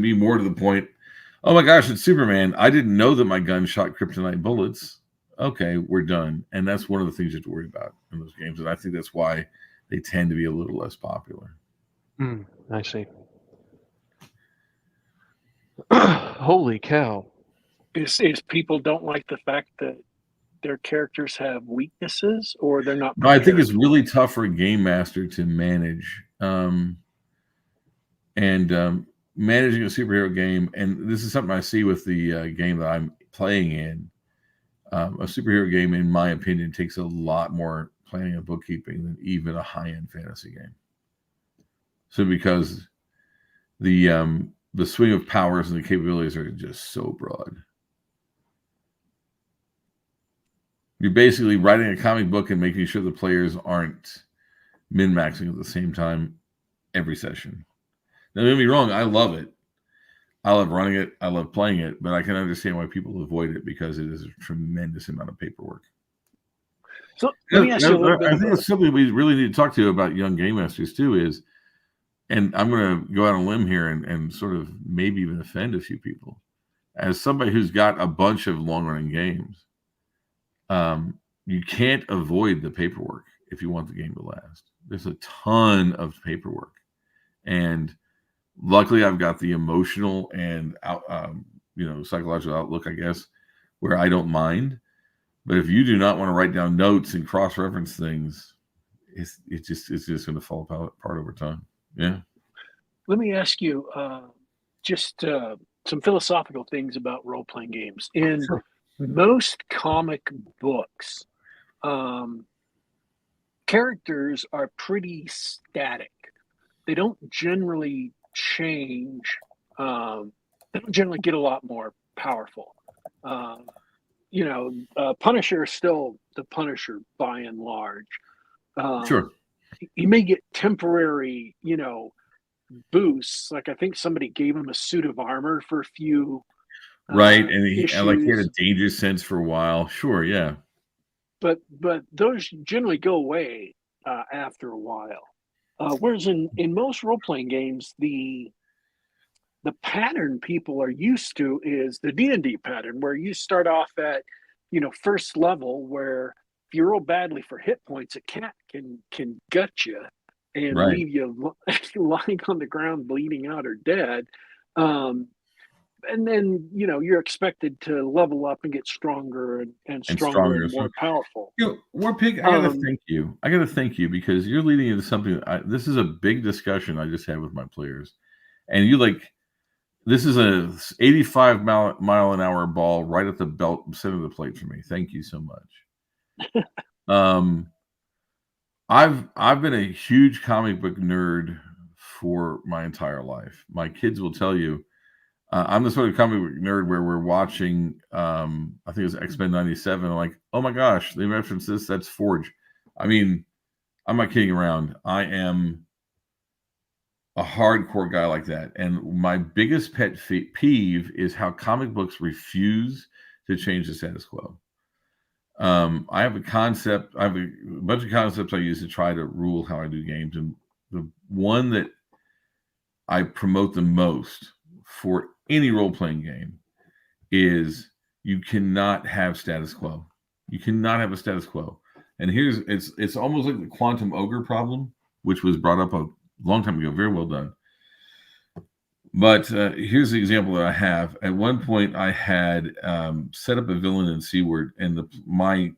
be more to the point, oh my gosh, it's Superman. I didn't know that my gun shot kryptonite bullets. Okay, we're done. And that's one of the things you have to worry about in those games. And I think that's why they tend to be a little less popular.
I see. Holy cow.
Is people don't like the fact that their characters have weaknesses, or they're not prepared?
No, I think it's really tough for a game master to manage. Managing a superhero game, and this is something I see with the game that I'm playing in. A superhero game, in my opinion, takes a lot more planning and bookkeeping than even a high-end fantasy game. So because the swing of powers and the capabilities are just so broad. You're basically writing a comic book and making sure the players aren't min-maxing at the same time every session. Now, don't get me wrong, I love it. I love running it. I love playing it, but I can understand why people avoid it because it is a tremendous amount of paperwork.
So let me ask you a little bit.
I think it's something we really need to talk to about young game masters too is, and I'm going to go out on a limb here and sort of maybe even offend a few people. As somebody who's got a bunch of long-running games, you can't avoid the paperwork if you want the game to last. There's a ton of paperwork. And Luckily, I've got the emotional and psychological outlook, I guess, where I don't mind. But if you do not want to write down notes and cross-reference things, it's just going to fall apart over time. Yeah.
Let me ask you just some philosophical things about role-playing games. In most comic books, characters are pretty static. They don't generally change. They don't generally get a lot more powerful. Punisher is still the Punisher by and large.
Sure.
You may get temporary, boosts. Like I think somebody gave him a suit of armor for a few
right, and he had a danger sense for a while. Sure, yeah.
But those generally go away after a while. Whereas in most role-playing games, the pattern people are used to is the D&D pattern, where you start off at first level, where if you roll badly for hit points, a cat can gut you and leave you lying on the ground bleeding out or dead. And then you're expected to level up and get stronger and stronger and more powerful.
Warpig, I gotta thank you because you're leading into something. This is a big discussion I just had with my players, and this is a 85 mile an hour ball right at the center of the plate for me. Thank you so much. I've been a huge comic book nerd for my entire life. My kids will tell you. I'm the sort of comic book nerd where we're watching, I think it was X-Men 97. I'm like, oh my gosh, they referenced this. That's Forge. I mean, I'm not kidding around. I am a hardcore guy like that. And my biggest pet peeve is how comic books refuse to change the status quo. I have a concept. I have a bunch of concepts I use to try to rule how I do games. And the one that I promote the most for any role-playing game is you cannot have status quo. You cannot have a status quo. And it's almost like the quantum ogre problem, which was brought up a long time ago. Very well done. But here's the example that I have. At one point, I had set up a villain in Seaward, and my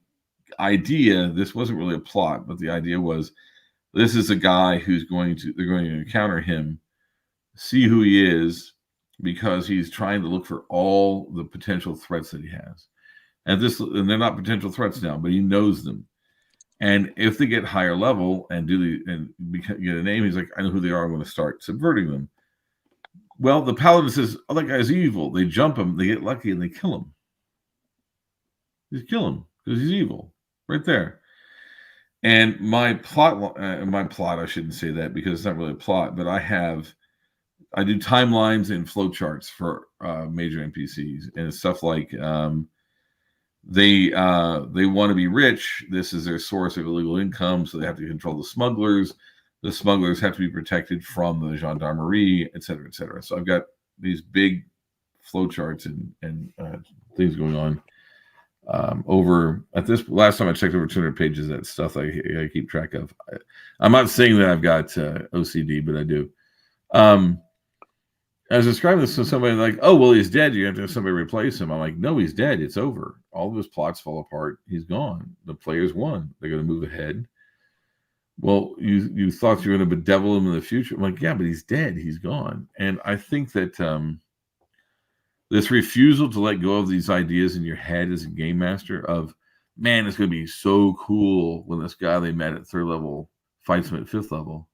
idea, this wasn't really a plot, but the idea was this is a guy they're going to encounter him, see who he is, because he's trying to look for all the potential threats that he has. And they're not potential threats now, but he knows them. And if they get higher level and get a name, he's like, I know who they are. I'm going to start subverting them. Well, the paladin says, oh, that guy's evil. They jump him, they get lucky, and they kill him. Just kill him because he's evil. Right there. And my plot, I shouldn't say that because it's not really a plot, but I do timelines and flowcharts for major NPCs, and it's stuff like they want to be rich. This is their source of illegal income, so they have to control the smugglers. The smugglers have to be protected from the gendarmerie, et cetera, et cetera. So I've got these big flowcharts and things going on over at this. Last time I checked, over 200 pages of that stuff I keep track of. I'm not saying that I've got OCD, but I do. I was describing this to somebody like, oh, well, he's dead. You have to have somebody replace him. I'm like, no, he's dead. It's over. All of his plots fall apart. He's gone. The players won. They're going to move ahead. Well, you thought you were going to bedevil him in the future. I'm like, yeah, but he's dead. He's gone. And I think that this refusal to let go of these ideas in your head as a game master of, man, it's going to be so cool when this guy they met at 3rd level fights him at 5th level.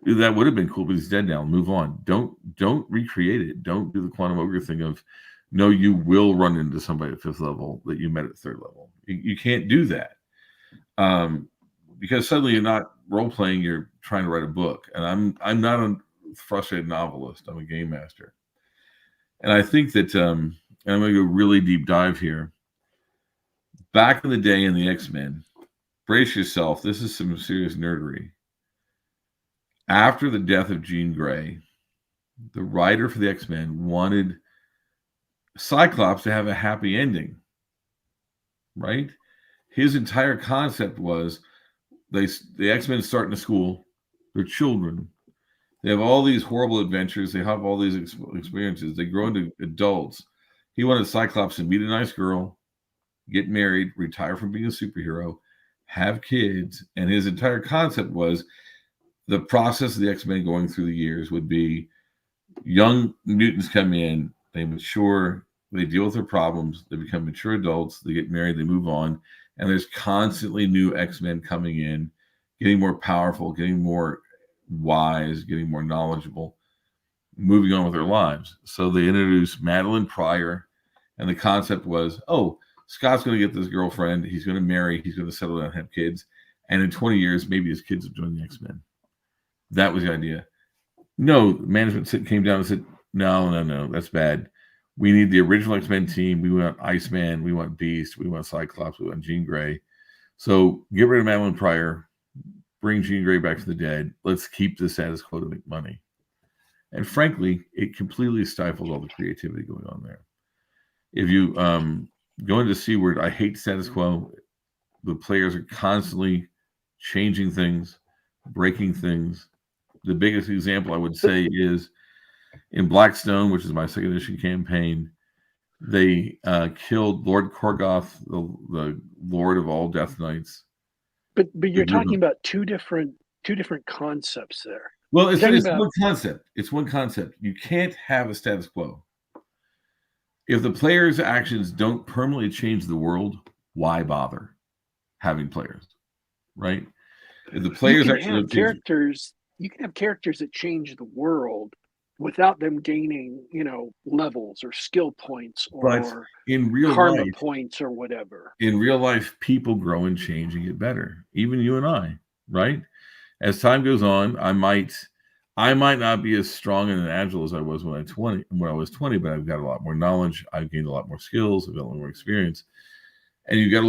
That would have been cool, but he's dead now. Move on. Don't recreate it. Don't do the quantum ogre thing of, no, you will run into somebody at 5th level that you met at 3rd level. You can't do that. Because suddenly you're not role playing, you're trying to write a book. And I'm not a frustrated novelist. I'm a game master. And I think that and I'm going to go really deep dive here. Back in the day in the X-Men, brace yourself. This is some serious nerdery. After the death of Jean Grey, the writer for the X-Men wanted Cyclops to have a happy ending, right? His entire concept was the X-Men start in a school, they're children. They have all these horrible adventures. They have all these experiences. They grow into adults. He wanted Cyclops to meet a nice girl, get married, retire from being a superhero, have kids. And his entire concept was the process of the X-Men going through the years would be young mutants come in, they mature, they deal with their problems, they become mature adults, they get married, they move on. And there's constantly new X-Men coming in, getting more powerful, getting more wise, getting more knowledgeable, moving on with their lives. So they introduced Madeline Pryor, and the concept was, oh, Scott's going to get this girlfriend, he's going to marry, he's going to settle down and have kids, and in 20 years, maybe his kids will join the X-Men. That was the idea. No, management came down and said, no, that's bad. We need the original X-Men team. We want Iceman, we want Beast, we want Cyclops, we want Jean Grey. So get rid of Madeline Pryor, bring Jean Grey back to the dead. Let's keep the status quo to make money. And frankly, it completely stifled all the creativity going on there. If you go into Seaward, I hate status quo. The players are constantly changing things, breaking things. The biggest example I would say is in Blackstone, which is my second edition campaign, they killed Lord Korgoth, the Lord of all Death Knights.
But you're talking about two different concepts there.
Well, it's one concept. It's one concept. You can't have a status quo. If the players' actions don't permanently change the world, why bother having players, right? If the players
you can have characters that change the world without them gaining, levels or skill points or
in real
karma
life,
points or whatever.
In real life, people grow and change and get better. Even you and I, right? As time goes on, I might not be as strong and agile as I was when I was 20, but I've got a lot more knowledge. I've gained a lot more skills. I've got a lot more experience. And you've got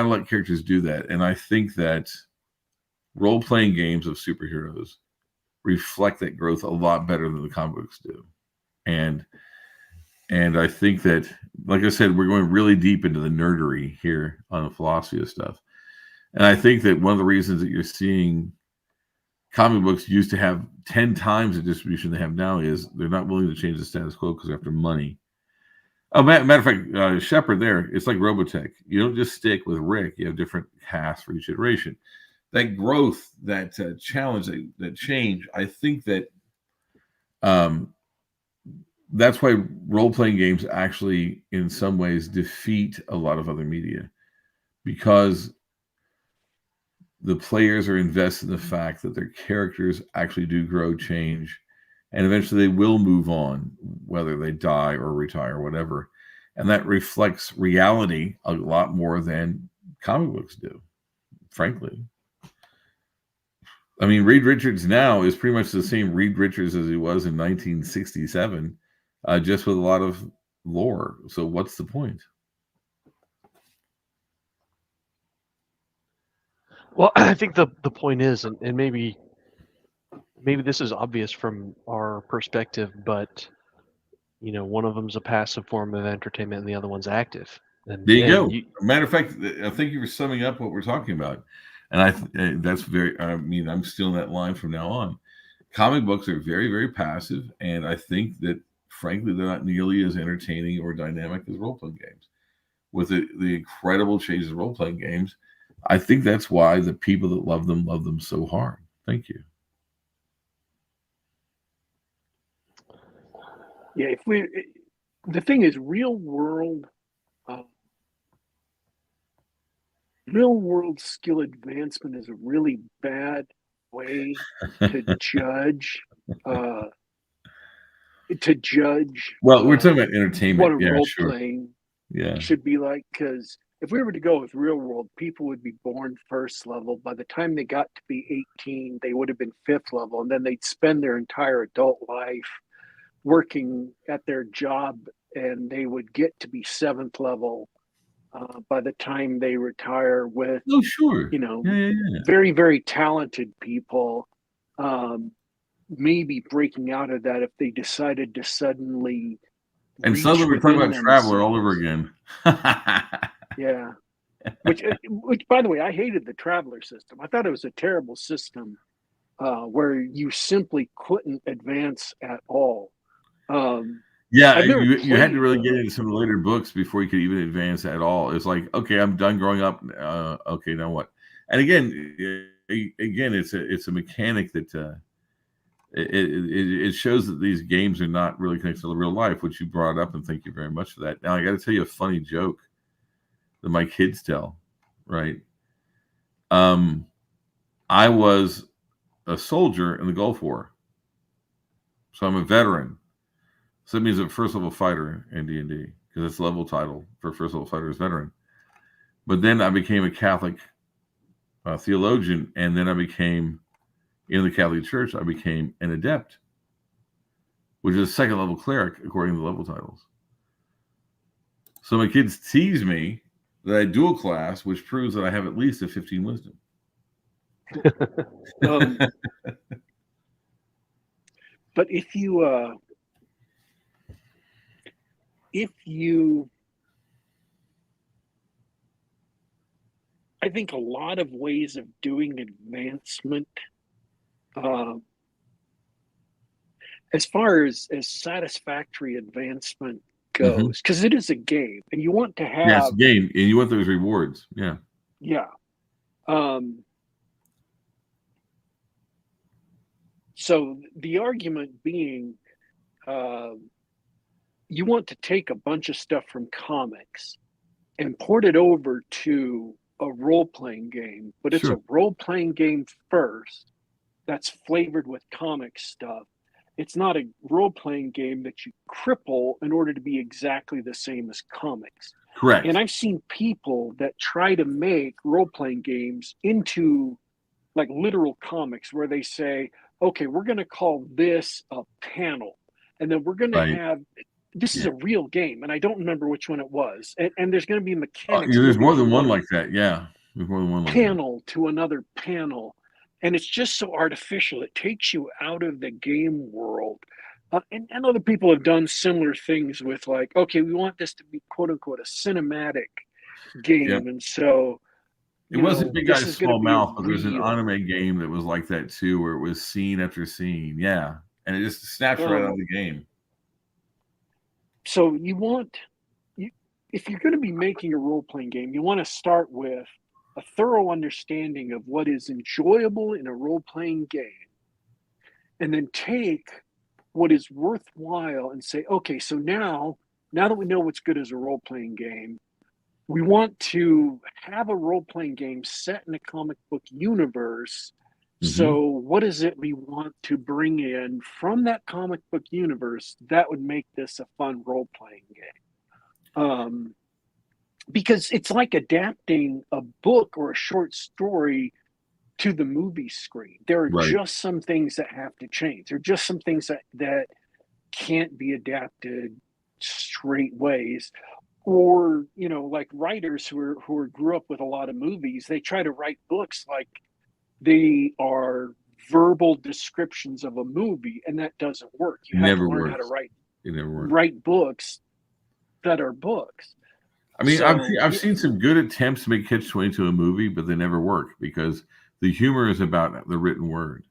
to let characters do that. And I think that role-playing games of superheroes reflect that growth a lot better than the comic books do. And I think that, like I said, we're going really deep into the nerdery here on the philosophy of stuff. And I think that one of the reasons that you're seeing comic books used to have 10 times the distribution they have now is they're not willing to change the status quo because they're after money. Oh, matter of fact, Shepard there, it's like Robotech. You don't just stick with Rick. You have different casts for each iteration. That growth, that challenge, that change, I think that that's why role-playing games actually, in some ways, defeat a lot of other media, because the players are invested in the fact that their characters actually do grow, change, and eventually they will move on, whether they die or retire, or whatever. And that reflects reality a lot more than comic books do, frankly. I mean, Reed Richards now is pretty much the same Reed Richards as he was in 1967, just with a lot of lore. So what's the point?
Well, I think the point is, and maybe this is obvious from our perspective, but one of them's a passive form of entertainment and the other one's active. And
there you go. Matter of fact, I think you were summing up what we're talking about. And that's very, I'm stealing that line from now on. Comic books are very, very passive. And I think that, frankly, they're not nearly as entertaining or dynamic as role-playing games. With the incredible changes of role-playing games, I think that's why the people that love them so hard. Thank you.
Yeah, the thing is, real world skill advancement is a really bad way to judge. Well,
we're talking about entertainment.
What a role playing should be like, because if we were to go with real world, people would be born first level. By the time they got to be 18, they would have been fifth level, and then they'd spend their entire adult life working at their job, and they would get to be seventh level by the time they retire with, very, very talented people, maybe breaking out of that if they decided to suddenly.
And suddenly we're talking about Traveler all over again.
Yeah. Which, by the way, I hated the Traveler system. I thought it was a terrible system where you simply couldn't advance at all.
Yeah,
I've never
you had to
played
really get into
those.
some of the later books before you could even advance at all. It's like, okay, I'm done growing up. Okay, now what? And again, it's a mechanic that it shows that these games are not really connected to real life, which you brought up, and thank you very much for that. Now I got to tell you a funny joke that my kids tell. Right, I was a soldier in the Gulf War, so I'm a veteran. So that means a first level fighter in D&D, because it's level title for first level fighter is veteran. But then I became a Catholic theologian, and then I became in the Catholic Church. I became an adept, which is a second level cleric according to the level titles. So my kids tease me that I dual class, which proves that I have at least a 15 wisdom.
But if you I think a lot of ways of doing advancement, as far as satisfactory advancement goes, because it is a game, and you want to have
it's a game, and you want those rewards.
Yeah. So the argument being, you want to take a bunch of stuff from comics and port it over to a role-playing game, but it's a role-playing game first that's flavored with comic stuff. It's not a role-playing game that you cripple in order to be exactly the same as comics.
Correct.
And I've seen people that try to make role-playing games into like literal comics where they say, okay, we're going to call this a panel, and then we're going to have this is a real game, and I don't remember which one it was. And there's going to be mechanics.
There's more than one like that. Yeah, there's more than one like
panel to another panel, and it's just so artificial. It takes you out of the game world. And other people have done similar things with like, okay, we want this to be quote unquote a cinematic game, and so
it wasn't Big Eyes Small Mouth, but there's an anime game that was like that too, where it was scene after scene. Yeah, and it just snaps right out of the game.
So if you're going to be making a role-playing game, you want to start with a thorough understanding of what is enjoyable in a role-playing game, and then take what is worthwhile and say, okay, so now that we know what's good as a role-playing game, we want to have a role-playing game set in a comic book universe. So what is it we want to bring in from that comic book universe that would make this a fun role-playing game? Because it's like adapting a book or a short story to the movie screen. There are just some things that have to change. There are just some things that can't be adapted straight ways. Or, like writers who grew up with a lot of movies, they try to write books like they are verbal descriptions of a movie, and that doesn't work. You have to learn how to write books that are books.
I mean, I've seen some good attempts to make Catch-22 a movie, but they never work because the humor is about the written word.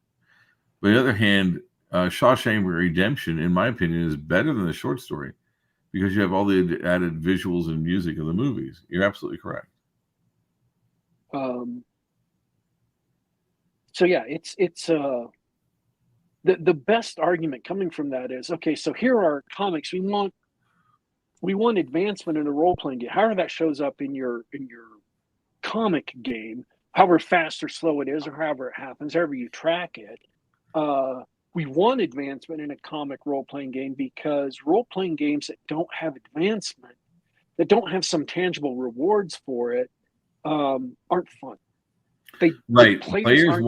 But on the other hand, Shawshank Redemption, in my opinion, is better than the short story because you have all the added visuals and music of the movies. You're absolutely correct.
So yeah, it's the best argument coming from that is, okay, so here are comics. We want advancement in a role-playing game. However that shows up in your comic game, however fast or slow it is, or however it happens, however you track it. We want advancement in a comic role-playing game because role-playing games that don't have advancement, that don't have some tangible rewards for it, aren't fun.
Players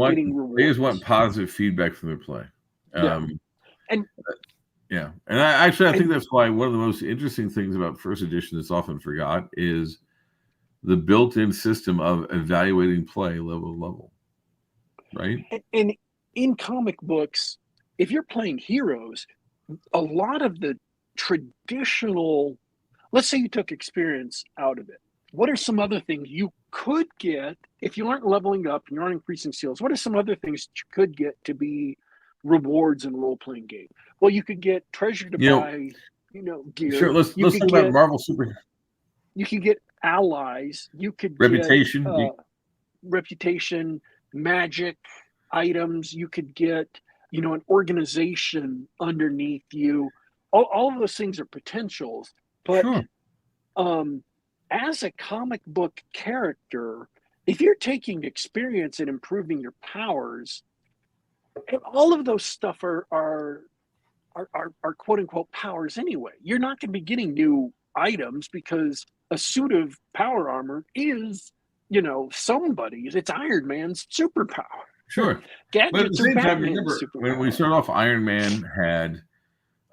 want positive feedback from their play. And I think that's why one of the most interesting things about first edition that's often forgot is the built-in system of evaluating play level to level, right?
And in comic books, if you're playing heroes, a lot of the traditional, let's say you took experience out of it. What are some other things you could get if you aren't leveling up and you aren't increasing skills, what are some other things that you could get to be rewards in a role playing game? Well, you could get treasure to buy, gear.
Sure. Let's
could
think about Marvel Super.
You could get allies. You could
reputation,
get reputation, magic items. You could get an organization underneath you. All of those things are potentials, but
sure.
As a comic book character, if you're taking experience and improving your powers, all of those stuff are quote unquote powers anyway. You're not going to be getting new items because a suit of power armor is, somebody's. It's Iron Man's superpower.
Sure.
Gadgets
but at the same time, remember when we started off, Iron Man had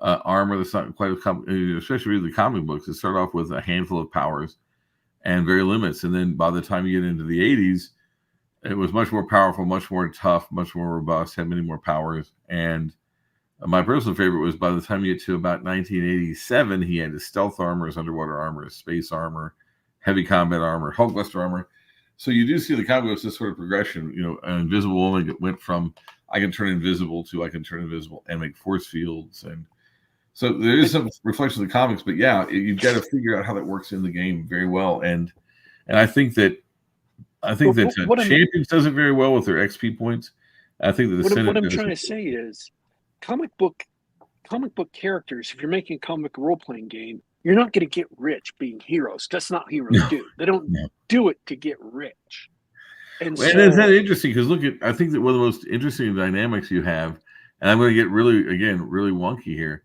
armor that's not quite especially the comic books. It started off with a handful of powers and very limits, and then by the time you get into the 80s, it was much more powerful, much more tough, much more robust, had many more powers. And my personal favorite was by the time you get to about 1987, he had his stealth armor, his underwater armor, his space armor, heavy combat armor, Hulkbuster armor. So you do see the comic books, this sort of progression. An Invisible Woman went from I can turn invisible to I can turn invisible and make force fields. And so there is some reflection of the comics, but yeah, you've got to figure out how that works in the game very well. And I think that Champions does it very well with their XP points. I think that
what I'm trying to say is comic book characters, if you're making a comic role playing game, you're not going to get rich being heroes. That's not heroes do. They don't do it to get rich. And
isn't that interesting? Because I think that one of the most interesting dynamics you have, and I'm going to get really wonky here.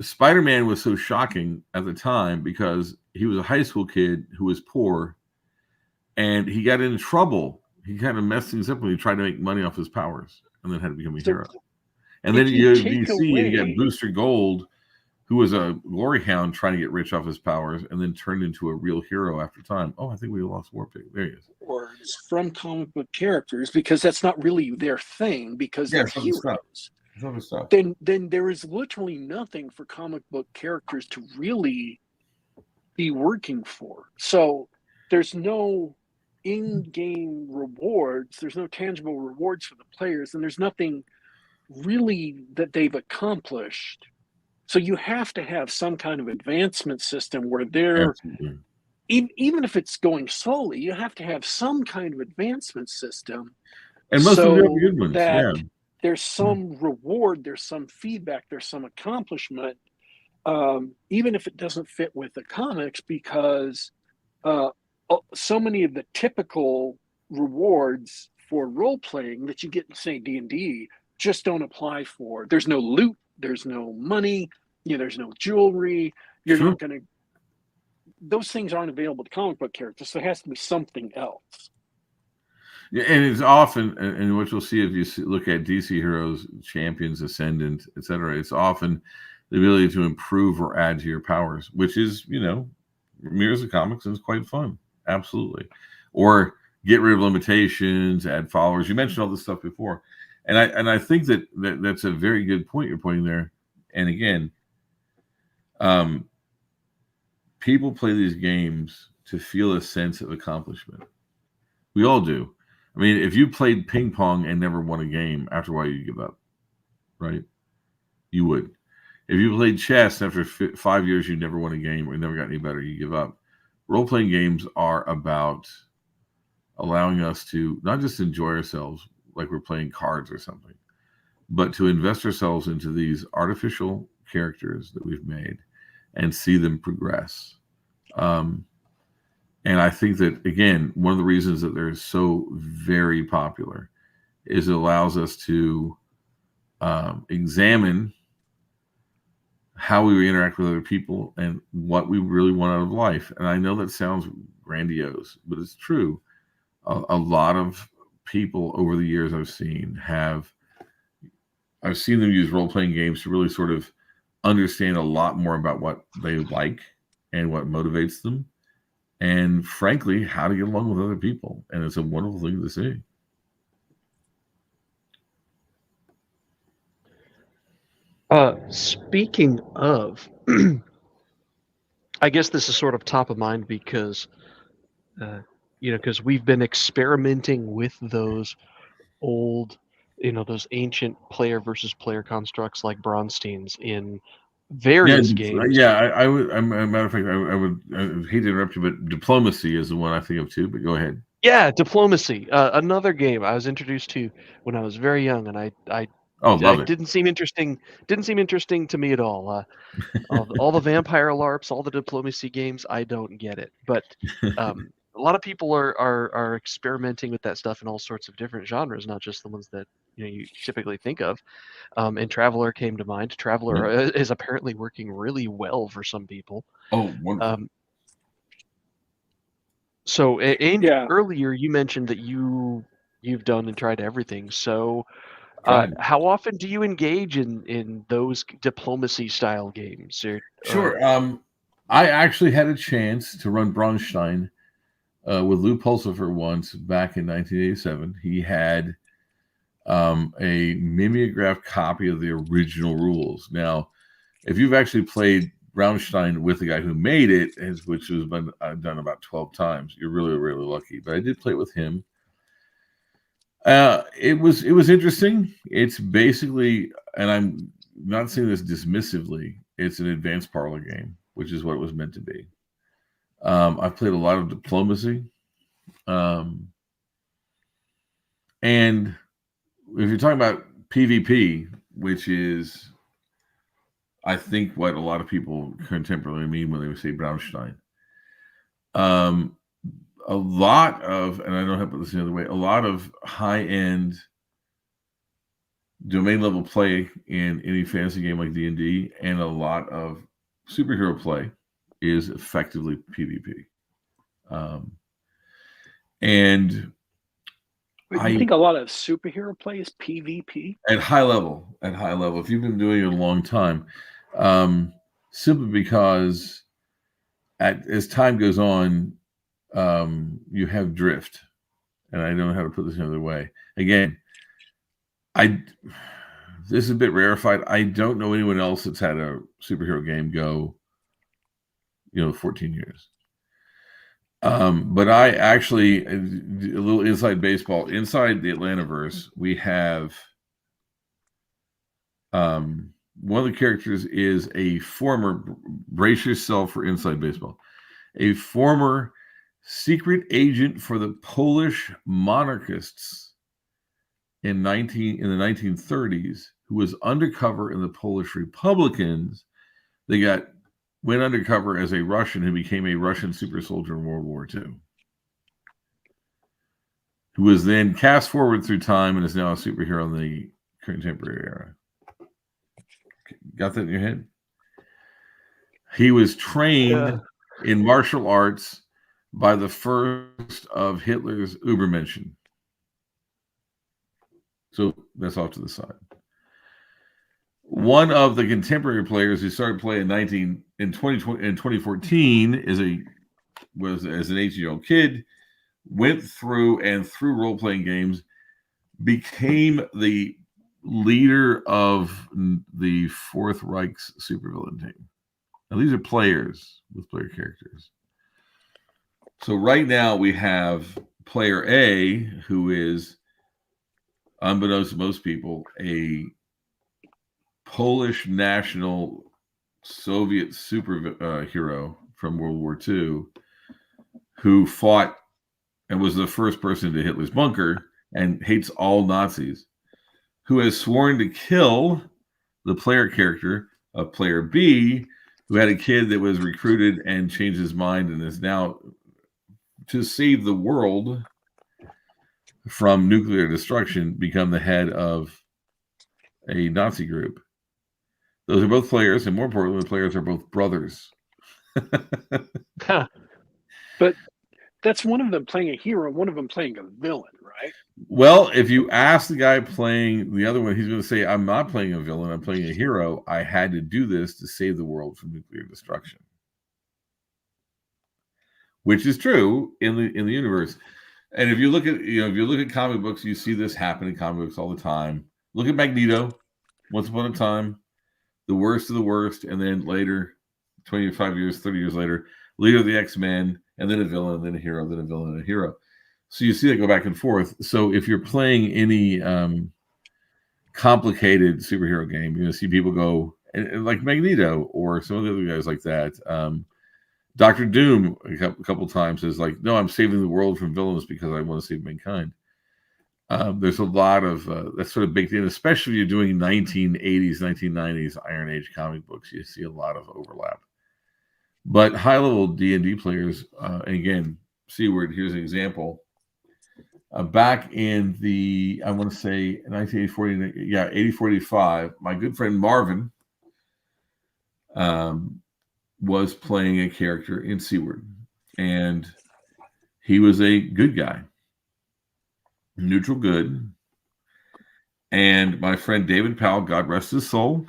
Spider-Man was so shocking at the time because he was a high school kid who was poor, and he got in trouble. He kind of messed things up when he tried to make money off his powers, and then had to become a hero. And then you got Booster Gold, who was a glory hound trying to get rich off his powers, and then turned into a real hero after time. Oh, I think we lost Warpig. There he is.
Words from comic book characters, because that's not really their thing, because they're heroes. Then there is literally nothing for comic book characters to really be working for. So there's no in-game rewards. There's no tangible rewards for the players, and there's nothing really that they've accomplished. So you have to have some kind of advancement system where they're, even if it's going slowly, you have to have some kind of advancement system.
And most of them are good ones.
There's some reward, there's some feedback, there's some accomplishment, even if it doesn't fit with the comics, because so many of the typical rewards for role playing that you get in, say, D&D just don't apply for. There's no loot, there's no money, there's no jewelry. You're not going to. Those things aren't available to comic book characters, so it has to be something else.
Yeah, and it's often, and what you'll see if you look at DC Heroes, Champions, Ascendant, etc., it's often the ability to improve or add to your powers, which is, mirrors the comics and it's quite fun. Absolutely. Or get rid of limitations, add followers. You mentioned all this stuff before. And I think that's a very good point you're pointing there. And again, people play these games to feel a sense of accomplishment. We all do. I mean, if you played ping pong and never won a game, after a while you give up, right? You would. If you played chess after 5 years, you never won a game or never got any better, you give up. Role-playing games are about allowing us to not just enjoy ourselves like we're playing cards or something, but to invest ourselves into these artificial characters that we've made and see them progress. And I think that, again, one of the reasons that they're so very popular is it allows us to examine how we interact with other people and what we really want out of life. And I know that sounds grandiose, but it's true. A lot of people over the years I've seen them use role-playing games to really sort of understand a lot more about what they like and what motivates them, and frankly, how to get along with other people. And it's a wonderful thing to see.
Speaking of, I guess this is sort of top of mind because because we've been experimenting with those old, those ancient player versus player constructs like Bronstein's in various games.
Yeah. I would. A matter of fact, I hate to interrupt you, but diplomacy is the one I think of too. But go ahead.
Yeah, diplomacy. Another game I was introduced to when I was very young, and I
Love it.
didn't seem interesting. Didn't seem interesting to me at all. All the vampire LARPs, all the diplomacy games, I don't get it. But a lot of people are experimenting with that stuff in all sorts of different genres, not just the ones that you typically think of. And Traveler came to mind. Traveler is apparently working really well for some people.
Oh, wonderful.
So, earlier you mentioned that you've done and tried everything. So, how often do you engage in those diplomacy style games?
Sure. I actually had a chance to run Bronstein with Lou Pulsifer once back in 1987. He had a mimeographed copy of the original rules. Now, if you've actually played Braunstein with the guy who made it, which has been done about 12 times, you're really, really lucky. But I did play it with him. It was interesting. It's basically, and I'm not saying this dismissively, it's an advanced parlor game, which is what it was meant to be. I've played a lot of diplomacy. And if you're talking about PvP, which is, I think, what a lot of people contemporarily mean when they say Braunstein. A lot of, and I don't have to put this the other way, a lot of high-end domain level play in any fantasy game like D&D, and a lot of superhero play is effectively PvP. And
I think a lot of superhero play is PvP
at high level. If you've been doing it a long time, simply because as time goes on, you have drift, and I don't know how to put this another way. Again, this is a bit rarefied. I don't know anyone else that's had a superhero game go, 14 years. But I actually, a little inside baseball, inside the Atlantaverse, we have one of the characters is a former, brace yourself for inside baseball, a former secret agent for the Polish monarchists in the 1930s, who was undercover in the Polish Republicans. They went undercover as a Russian who became a Russian super soldier in World War II, who was then cast forward through time and is now a superhero in the contemporary era. Got that in your head? He was trained in martial arts by the first of Hitler's Übermenschen. So that's off to the side. One of the contemporary players who started playing in 2014 was as an 18-year-old kid, went through role-playing games, became the leader of the Fourth Reich's supervillain team. Now, these are players with player characters. So right now we have player A, who is, unbeknownst to most people, a Polish national Soviet superhero from World War II, who fought and was the first person to Hitler's bunker and hates all Nazis, who has sworn to kill the player character of player B, who had a kid that was recruited and changed his mind and is now, to save the world from nuclear destruction, become the head of a Nazi group. Those are both players, and more importantly, the players are both brothers.
But that's one of them playing a hero, one of them playing a villain, right?
Well, if you ask the guy playing the other one, he's going to say, I'm not playing a villain, I'm playing a hero. I had to do this to save the world from nuclear destruction. Which is true in the universe. And if you look at comic books, you see this happen in comic books all the time. Look at Magneto, Once Upon a Time, the worst of the worst, and then later, 25 years, 30 years later, leader of the X-Men, and then a villain, and then a hero, then a villain, and a hero. So you see that go back and forth. So if you're playing any complicated superhero game, you're going to see people go, and like Magneto or some of the other guys like that. Dr. Doom a couple times is like, no, I'm saving the world from villains because I want to save mankind. There's a lot of that's sort of baked in, especially if you're doing 1980s, 1990s Iron Age comic books. You see a lot of overlap. But high-level D&D players, and again, Seaward, here's an example. Back in the, I want to say 1984, 84, 85, my good friend Marvin was playing a character in Seaward, and he was a good guy, neutral good. And my friend David Powell, God rest his soul,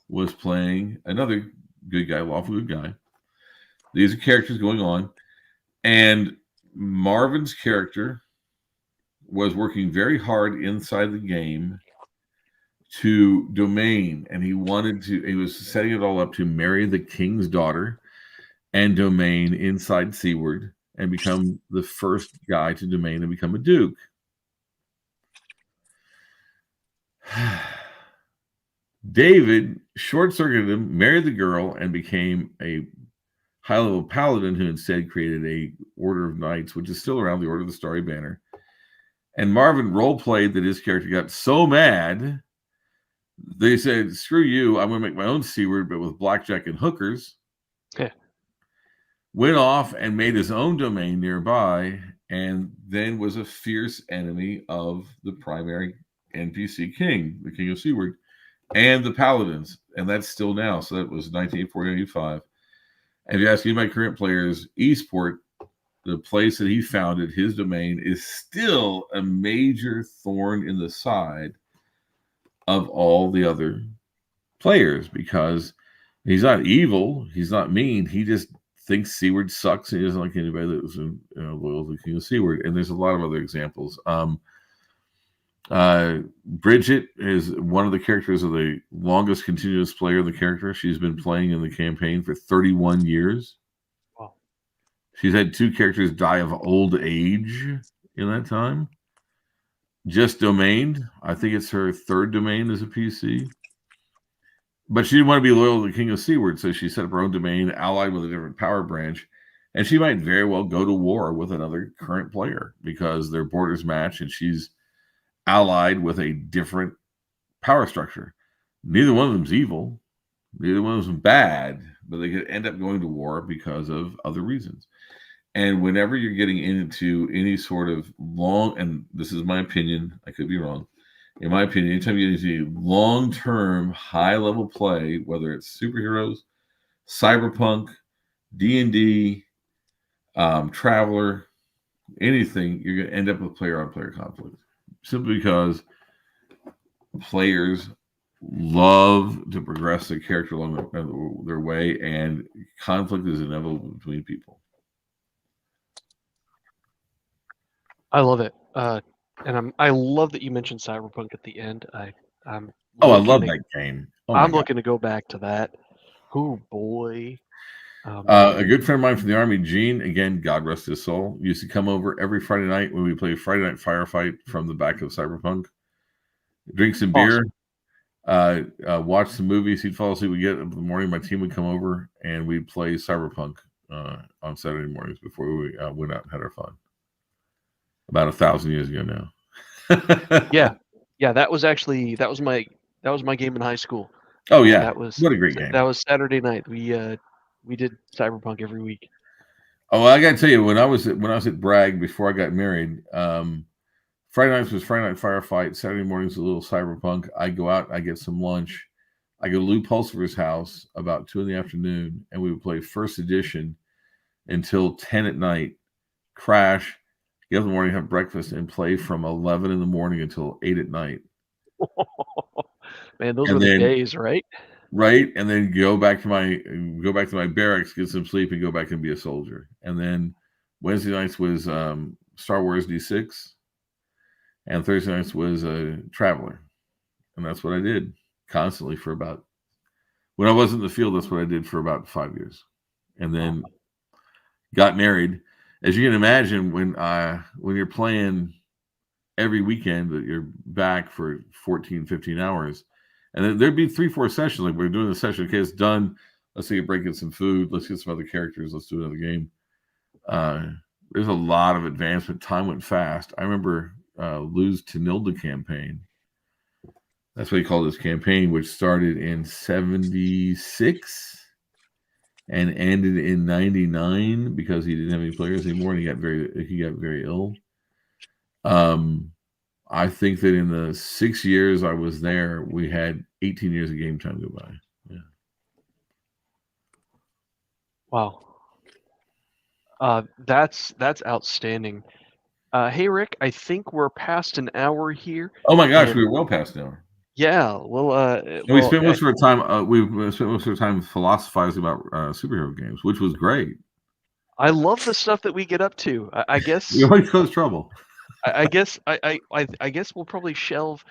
was playing another good guy, lawful good guy. These are characters going on, and Marvin's character was working very hard inside the game to domain, and he was setting it all up to marry the king's daughter and domain inside Seaward and become the first guy to domain and become a duke. David short-circuited him, married the girl, and became a high-level paladin who instead created a Order of Knights, which is still around, the Order of the Starry Banner. And Marvin role-played that his character got so mad, they said, screw you, I'm going to make my own Seaward, but with blackjack and hookers.
Yeah.
Went off and made his own domain nearby, and then was a fierce enemy of the primary NPC king, the King of Seaward, and the Paladins. And that's still now. So that was 1985. And if you ask any of my current players, Eastport, the place that he founded, his domain, is still a major thorn in the side of all the other players, because he's not evil, he's not mean, he just thinks Seaward sucks, and he doesn't like anybody that was loyal to the King of Seaward. And there's a lot of other examples. Bridget is one of the characters of the longest continuous player of the character. She's been playing in the campaign for 31 years.
Wow.
She's had 2 characters die of old age in that time. Just domained. I think it's her 3rd domain as a PC. But she didn't want to be loyal to the King of Seaward, so she set up her own domain, allied with a different power branch. And she might very well go to war with another current player because their borders match, and she's allied with a different power structure. Neither one of them's evil. Neither one of them's bad, but they could end up going to war because of other reasons. And whenever you're getting into any sort of long, and this is my opinion, I could be wrong, in my opinion, anytime you get into long-term, high-level play, whether it's superheroes, cyberpunk, D&D, Traveler, anything, you're going to end up with player-on-player conflict. Simply because players love to progress their character along their way, and conflict is inevitable between people.
I love it. And I love that you mentioned Cyberpunk at the end. I
love that game.
I'm looking to go back to that. Oh boy.
A good friend of mine from the Army, Gene, again, God rest his soul, used to come over every Friday night when we played Friday Night Firefight from the back of Cyberpunk, drink some beer, watch some movies. He'd fall asleep. We'd get up in the morning. My team would come over, and we'd play Cyberpunk on Saturday mornings before we went out and had our fun. About 1,000 years ago now.
yeah, that was my game in high school.
Oh yeah, what a great game!
That was Saturday night. We did Cyberpunk every week.
Oh, well, I got to tell you, when I was at Bragg before I got married, Friday nights was Friday Night Firefight. Saturday mornings a little Cyberpunk. I go out, I get some lunch. I go to Lou Pulsiver's house about 2 p.m, and we would play First Edition until 10 at night. Crash, get up in the morning, have breakfast, and play from 11 in the morning until 8 at night.
Man, those were the days, right?
Right, and then go back to my barracks, get some sleep, and go back and be a soldier. And then Wednesday nights was Star Wars D6, and Thursday nights was Traveler, and that's what I did constantly for about. When I was in the field, that's what I did for about 5 years, and then got married. As you can imagine, when you're playing every weekend, that you're back for 14, 15 hours, and then there'd be 3-4 sessions. Like we're doing the session, okay, it's done. Let's take a break, get some food. Let's get some other characters. Let's do another game. There's a lot of advancement. Time went fast. I remember Lose to Nilda campaign. That's what he called his campaign, which started in 76 and ended in 99 because he didn't have any players anymore and he got very ill. I think that in the 6 years I was there, we had 18 years of game time go by. Yeah.
Wow. That's outstanding. Hey Rick, I think we're past an hour here.
Oh my gosh, we were well past an hour.
Yeah,
we spent most of our time. We spent most of our time philosophizing about superhero games, which was great.
I love the stuff that we get up to. I guess
we always cause trouble.
I guess we'll probably shelve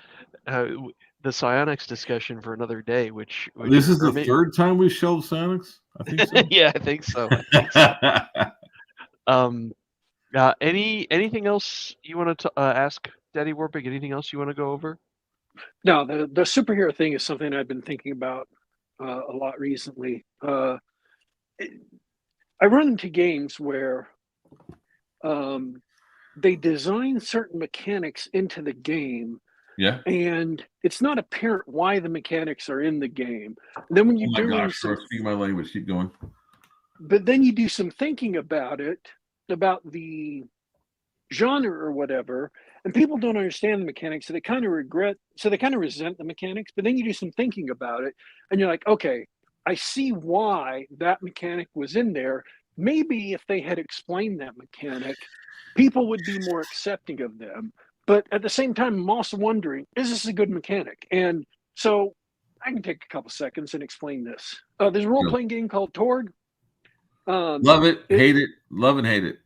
the psionics discussion for another day. Which
this is the third time we shelved psionics. I think so.
Yeah, I think so. Anything else you want to ask Daddy Warpig? Anything else you want to go over?
No, the superhero thing is something I've been thinking about a lot recently. I run into games where they design certain mechanics into the game, and it's not apparent why the mechanics are in the game. And then when you
speaking my language, keep going.
But then you do some thinking about it, about the genre or whatever, and people don't understand the mechanics, so they kind of resent the mechanics. But then you do some thinking about it and you're like, okay, I see why that mechanic was in there. Maybe if they had explained that mechanic, people would be more accepting of them. But at the same time, I'm also wondering, is this a good mechanic? And so I can take a couple seconds and explain this. There's a role-playing game called Torg.
Love it, hate it, love and hate it.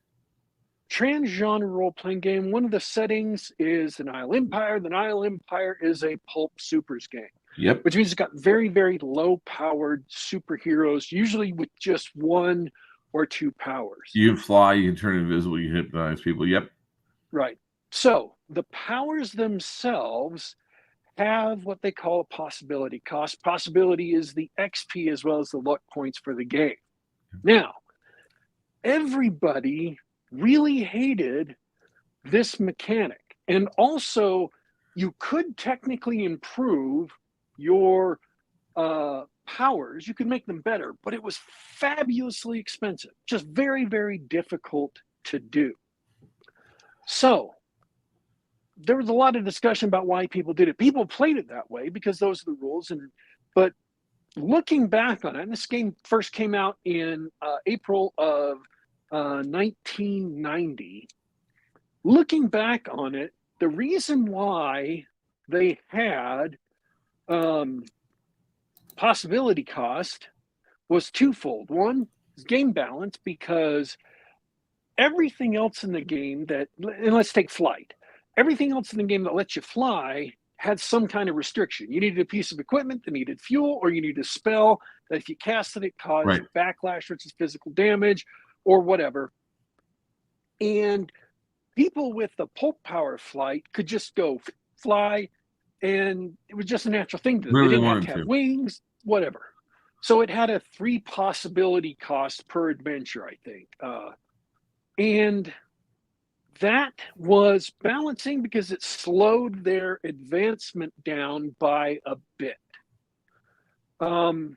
Trans-genre role-playing game. One of the settings is the Nile Empire. The Nile Empire is a pulp supers game.
Yep.
Which means it's got very, very low-powered superheroes, usually with just 1 or 2 powers.
You can fly, you can turn invisible, you can hypnotize people. Yep.
Right. So the powers themselves have what they call a possibility cost. Possibility is the XP as well as the luck points for the game. Now, everybody really hated this mechanic. And also, you could technically improve your powers. You could make them better, but it was fabulously expensive. Just very, very difficult to do. So, there was a lot of discussion about why people did it. People played it that way because those are the rules. But looking back on it, and this game first came out in April of 1990. Looking back on it, the reason why they had possibility cost was twofold. One is game balance, because everything else in the game and let's take flight. Everything else in the game that lets you fly had some kind of restriction. You needed a piece of equipment that needed fuel, or you needed a spell that if you casted it caused backlash, which is physical damage, or whatever. And people with the pulp power flight could just go fly, and it was just a natural thing to them. They didn't have to have wings, whatever. So it had a 3 possibility cost per adventure, I think. And that was balancing because it slowed their advancement down by a bit. And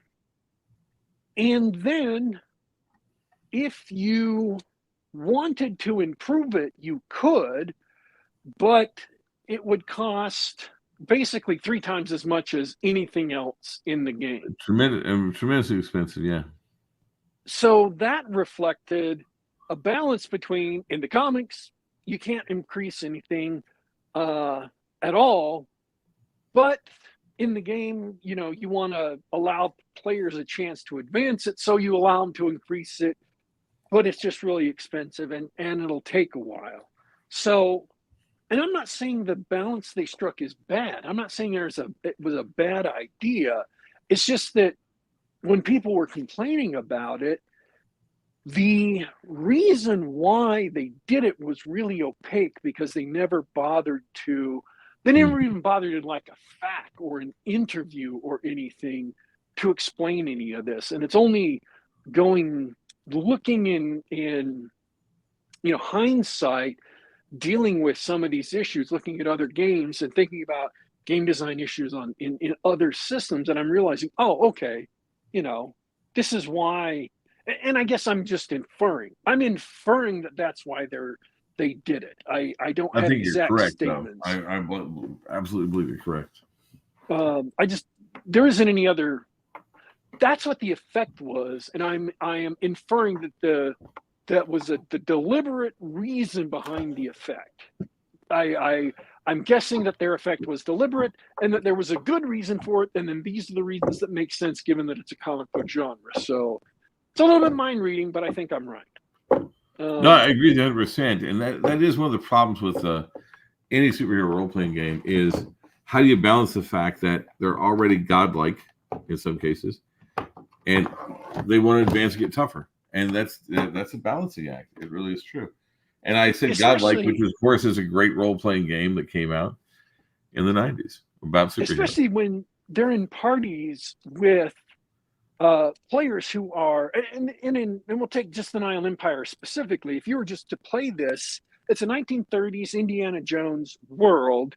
then if you wanted to improve it, you could, but it would cost basically 3 times as much as anything else in the game.
Tremendously expensive, yeah.
So that reflected a balance between, in the comics, you can't increase anything at all, but in the game, you want to allow players a chance to advance it, so you allow them to increase it, but it's just really expensive and it'll take a while. So, and I'm not saying the balance they struck is bad. I'm not saying it was a bad idea. It's just that when people were complaining about it, The reason why they did it was really opaque because they never bothered to. They never even bothered to like a fact or an interview or anything to explain any of this. And it's only looking in hindsight, dealing with some of these issues, looking at other games and thinking about game design issues in other systems, and I'm realizing, oh, okay, this is why. And I guess I'm just inferring. I'm inferring that that's why they did it. I don't have
think
exact
you're correct,
statements.
though. I absolutely believe you're correct.
There isn't any other. That's what the effect was, and I am inferring that was the deliberate reason behind the effect. I'm guessing that their effect was deliberate and that there was a good reason for it, and then these are the reasons that make sense given that it's a comic book genre. So it's a little bit mind reading, but I think I'm right.
No, I agree 100%. And that is one of the problems with any superhero role-playing game is how do you balance the fact that they're already godlike in some cases, and they want to advance and get tougher. And that's a balancing act. It really is true. And I said godlike, which of course is a great role-playing game that came out in the 90s about superheroes.
Especially when they're in parties with players who are, and we'll take just the Nile Empire specifically. If you were just to play this, it's a 1930s Indiana Jones world.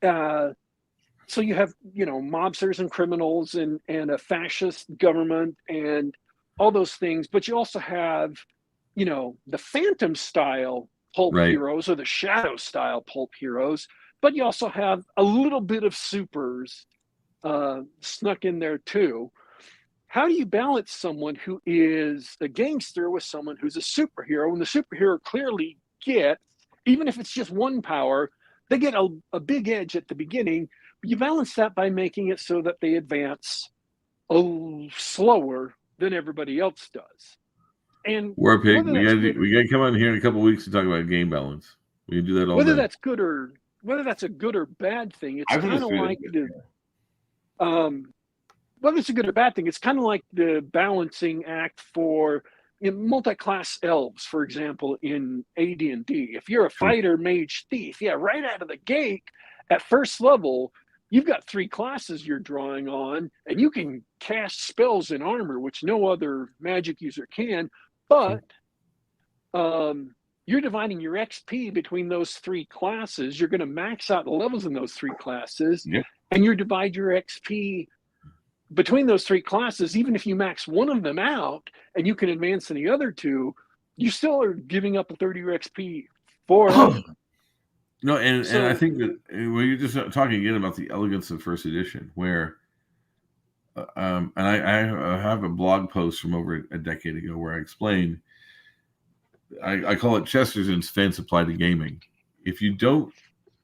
So you have, mobsters and criminals and a fascist government and all those things, but you also have, the Phantom style pulp heroes or the Shadow style pulp heroes, but you also have a little bit of supers snuck in there too. How do you balance someone who is a gangster with someone who's a superhero when the superhero clearly gets, even if it's just one power, they get a big edge at the beginning? You balance that by making it so that they advance slower than everybody else does. And
Warpig, we got to come on here in a couple of weeks to talk about game balance. We can do that all
whether
day.
Whether that's a good or bad thing, it's kind of like whether it's a good or bad thing, it's kind of like the balancing act for multi-class elves, for example, in AD&D. If you're a fighter, mage, thief, right out of the gate at first level, you've got 3 classes you're drawing on, and you can cast spells in armor, which no other magic user can, but you're dividing your XP between those 3 classes. You're going to max out the levels in those 3 classes, and you divide your XP between those 3 classes. Even if you max one of them out and you can advance in the other 2, you still are giving up a 30 XP for
No, and I think that when you're just talking again about the elegance of first edition, where, and I have a blog post from over a decade ago where I explain, I call it Chesterton's fence applied to gaming. If you don't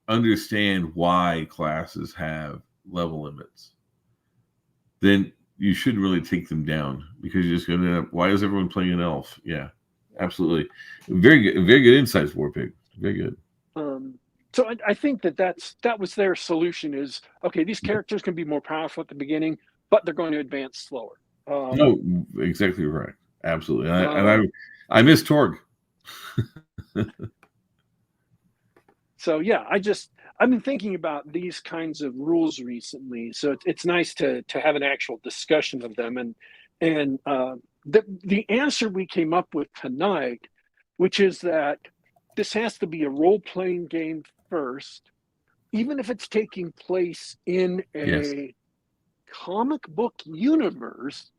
understand why classes have level limits, then you should really take them down, because you're just going to end up, why is everyone playing an elf? Yeah, absolutely. Very good insights, Warpig. Very good.
So I think that was their solution is, okay, these characters can be more powerful at the beginning, but they're going to advance slower.
No, exactly right. Absolutely. And I miss Torg.
So yeah, I've been thinking about these kinds of rules recently. So it's nice to have an actual discussion of them. And the answer we came up with tonight, which is that this has to be a role-playing game first, even if it's taking place in a comic book universe.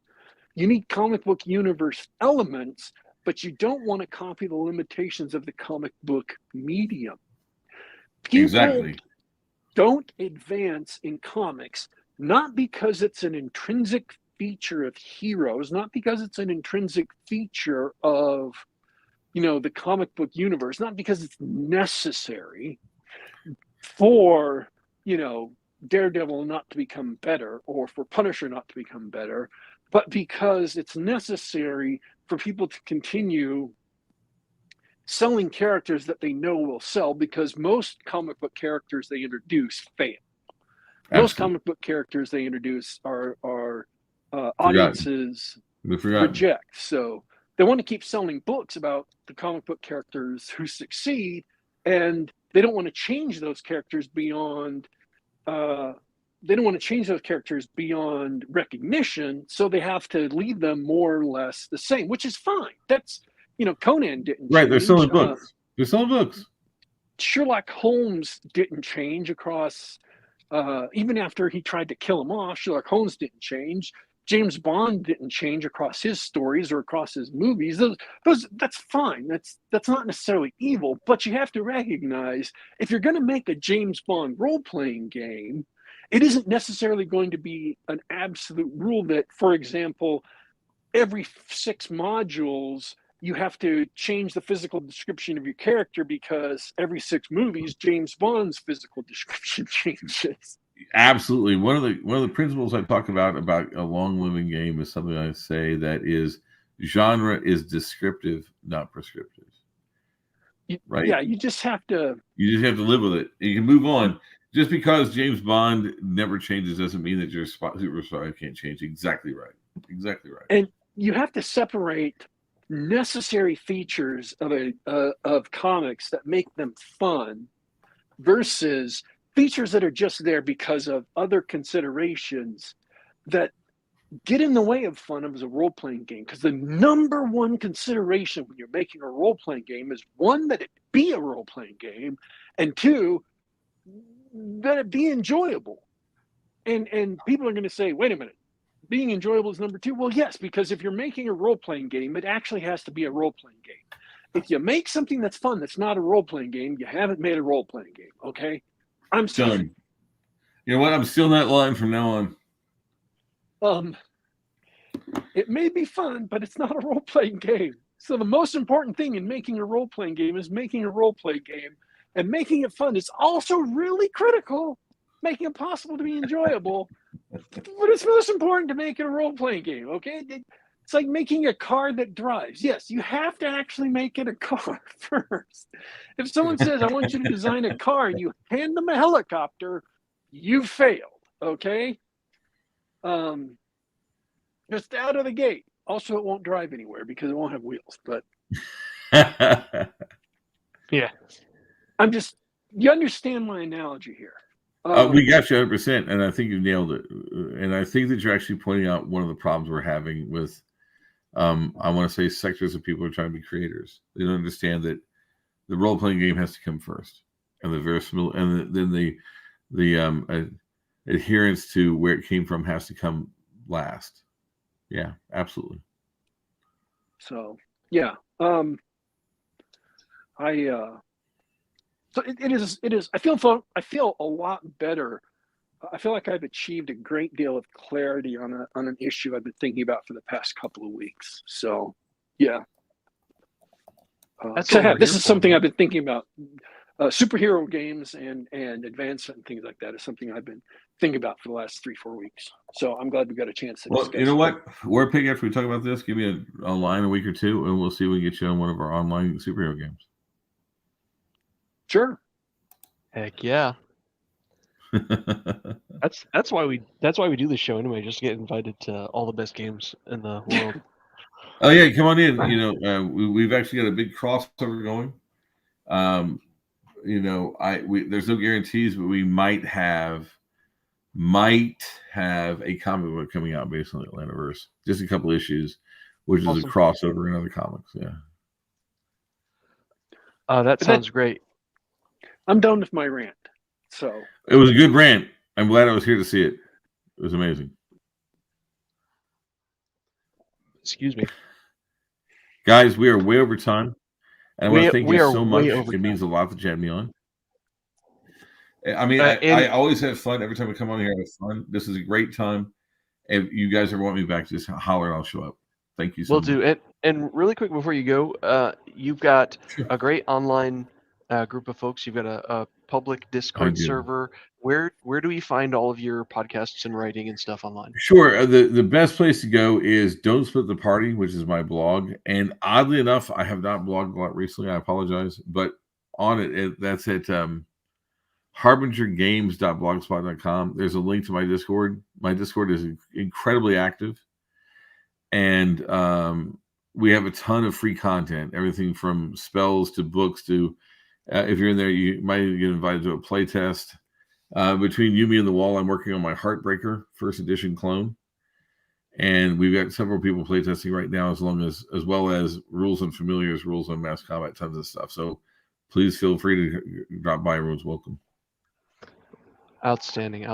You need comic book universe elements, but you don't want to copy the limitations of the comic book medium. People don't advance in comics, not because it's an intrinsic feature of heroes, not because it's an intrinsic feature of the comic book universe, not because it's necessary for, Daredevil not to become better or for Punisher not to become better, but because it's necessary for people to continue selling characters that they know will sell, because most comic book characters they introduce fail. Most comic book characters they introduce are audiences reject. So they want to keep selling books about the comic book characters who succeed, and they don't want to change those characters beyond recognition, so they have to leave them more or less the same, which is fine. That's, Conan didn't
Right,
change.
they're selling books. They're selling books.
Sherlock Holmes didn't change across, even after he tried to kill him off. Sherlock Holmes didn't change. James Bond didn't change across his stories or across his movies. That's fine. That's not necessarily evil, but you have to recognize, if you're going to make a James Bond role-playing game, it isn't necessarily going to be an absolute rule that, for example, every 6 modules you have to change the physical description of your character, because every 6 movies James Bond's physical description changes.
Absolutely. One of the principles I talk about a long living game is something I say that is, genre is descriptive, not prescriptive. Right?
Yeah, you just have to
live with it. You can move on. Just because James Bond never changes doesn't mean that your superstar can't change. Exactly right.
And you have to separate necessary features of comics that make them fun versus features that are just there because of other considerations that get in the way of fun of as a role-playing game. Because the number one consideration when you're making a role-playing game is, 1, that it be a role-playing game, and 2, that it be enjoyable. And people are going to say, wait a minute, being enjoyable is number 2. Well, yes, because if you're making a role-playing game, it actually has to be a role-playing game. If you make something that's fun that's not a role-playing game, you haven't made a role-playing game, okay? I'm sorry.
Done. You know what? I'm stealing that line from now
on. It may be fun, but it's not a role-playing game. So the most important thing in making a role-playing game is making a role-playing game, and making it fun is also really critical, making it possible to be enjoyable. But it's most important to make it a role-playing game, okay? It's like making a car that drives. Yes, you have to actually make it a car first. If someone says, I want you to design a car, and you hand them a helicopter, you failed, okay? Just out of the gate. Also, it won't drive anywhere because it won't have wheels, but
yeah.
You understand my analogy here.
We got you 100%, and I think you nailed it. And I think that you're actually pointing out one of the problems we're having with, I want to say, sectors of people who are trying to be creators. They don't understand that the role-playing game has to come first, and the verisimilitude, and then the adherence to where it came from has to come last. Yeah, absolutely.
So yeah, so it is. I feel a lot better. I feel like I've achieved a great deal of clarity on an issue I've been thinking about for the past couple of weeks. So yeah, this is something I've been thinking about. Superhero games and advancement and things like that is something I've been thinking about for the last 3-4 weeks. So I'm glad we got a chance to discuss.
You know what? We're picking after we talk about this. Give me a line a week or 2, and we'll see if we can get you on one of our online superhero games.
Sure.
Heck yeah. That's why we do this show anyway, just to get invited to all the best games in the world.
Oh yeah, come on in. We've actually got a big crossover going. There's no guarantees, but we might have a comic book coming out based on the Atlantaverse. Just a couple issues, which is a crossover in other comics. Yeah.
That sounds great.
I'm done with my rant. So
it was a good rant. I'm glad I was here to see it. It was amazing.
Excuse me.
Guys, we are way over time. And I want to thank you so much. It means a lot that you had me on. I mean, I always have fun. Every time I come on here, I have fun. This is a great time. If you guys ever want me back, just holler and I'll show up. Thank you so much.
Will do. And really quick before you go, you've got a great online group of folks. You've got a public Discord server. Where do we find all of your podcasts and writing and stuff online?
Sure. The best place to go is Don't Split the Party, which is my blog. And oddly enough, I have not blogged a lot recently. I apologize. But on it that's at harbingergames.blogspot.com. There's a link to my Discord. My Discord is incredibly active. And we have a ton of free content, everything from spells to books to, if you're in there, you might get invited to a play test. Between You, Me, and the Wall, I'm working on my Heartbreaker first edition clone. And we've got several people playtesting right now, as well as rules on familiars, rules on mass combat, tons of stuff. So please feel free to drop by. Everyone's welcome.
Outstanding.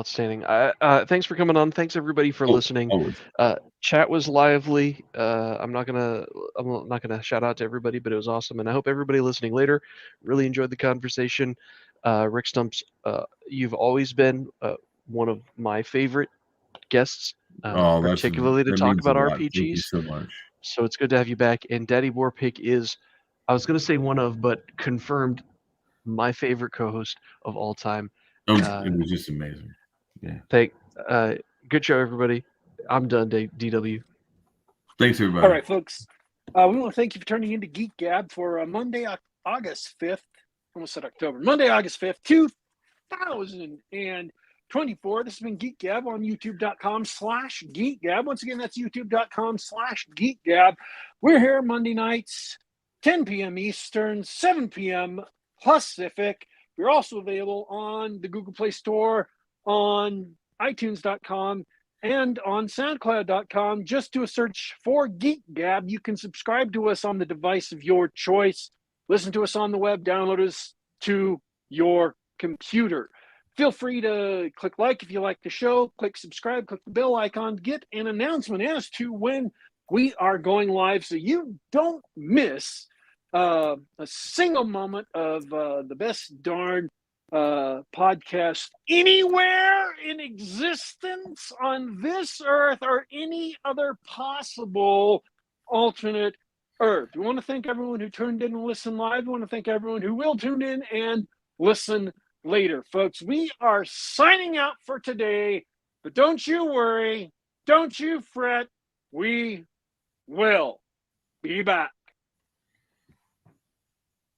Thanks for coming on. Thanks everybody for listening. Chat was lively. I'm not gonna shout out to everybody, but it was awesome, and I hope everybody listening later really enjoyed the conversation. Rick Stumps, you've always been one of my favorite guests, particularly to talk about RPGs.
Thank you so much.
So it's good to have you back. And Daddy Warpick is, I was gonna say one of, but confirmed, my favorite co-host of all time.
It was just amazing. Yeah.
Good show, everybody. I'm done, DW.
Thanks, everybody.
All right, folks. We want to thank you for turning into Geek Gab for Monday, August 5th. Almost said October. Monday, August 5th, 2024. This has been Geek Gab on youtube.com/Geek Gab. Once again, that's youtube.com/Geek Gab. We're here Monday nights, 10 p.m. Eastern, 7 p.m. Pacific. We're also available on the Google Play Store, on iTunes.com, and on SoundCloud.com. Just do a search for Geek Gab. You can subscribe to us on the device of your choice. Listen to us on the web. Download us to your computer. Feel free to click like if you like the show. Click subscribe. Click the bell icon. Get an announcement as to when we are going live so you don't miss a single moment of the best darn podcast anywhere in existence on this earth or any other possible alternate earth. We want to thank everyone who tuned in and listened live. We want to thank everyone who will tune in and listen later. Folks, we are signing out for today, but don't you worry, don't you fret, we will be back.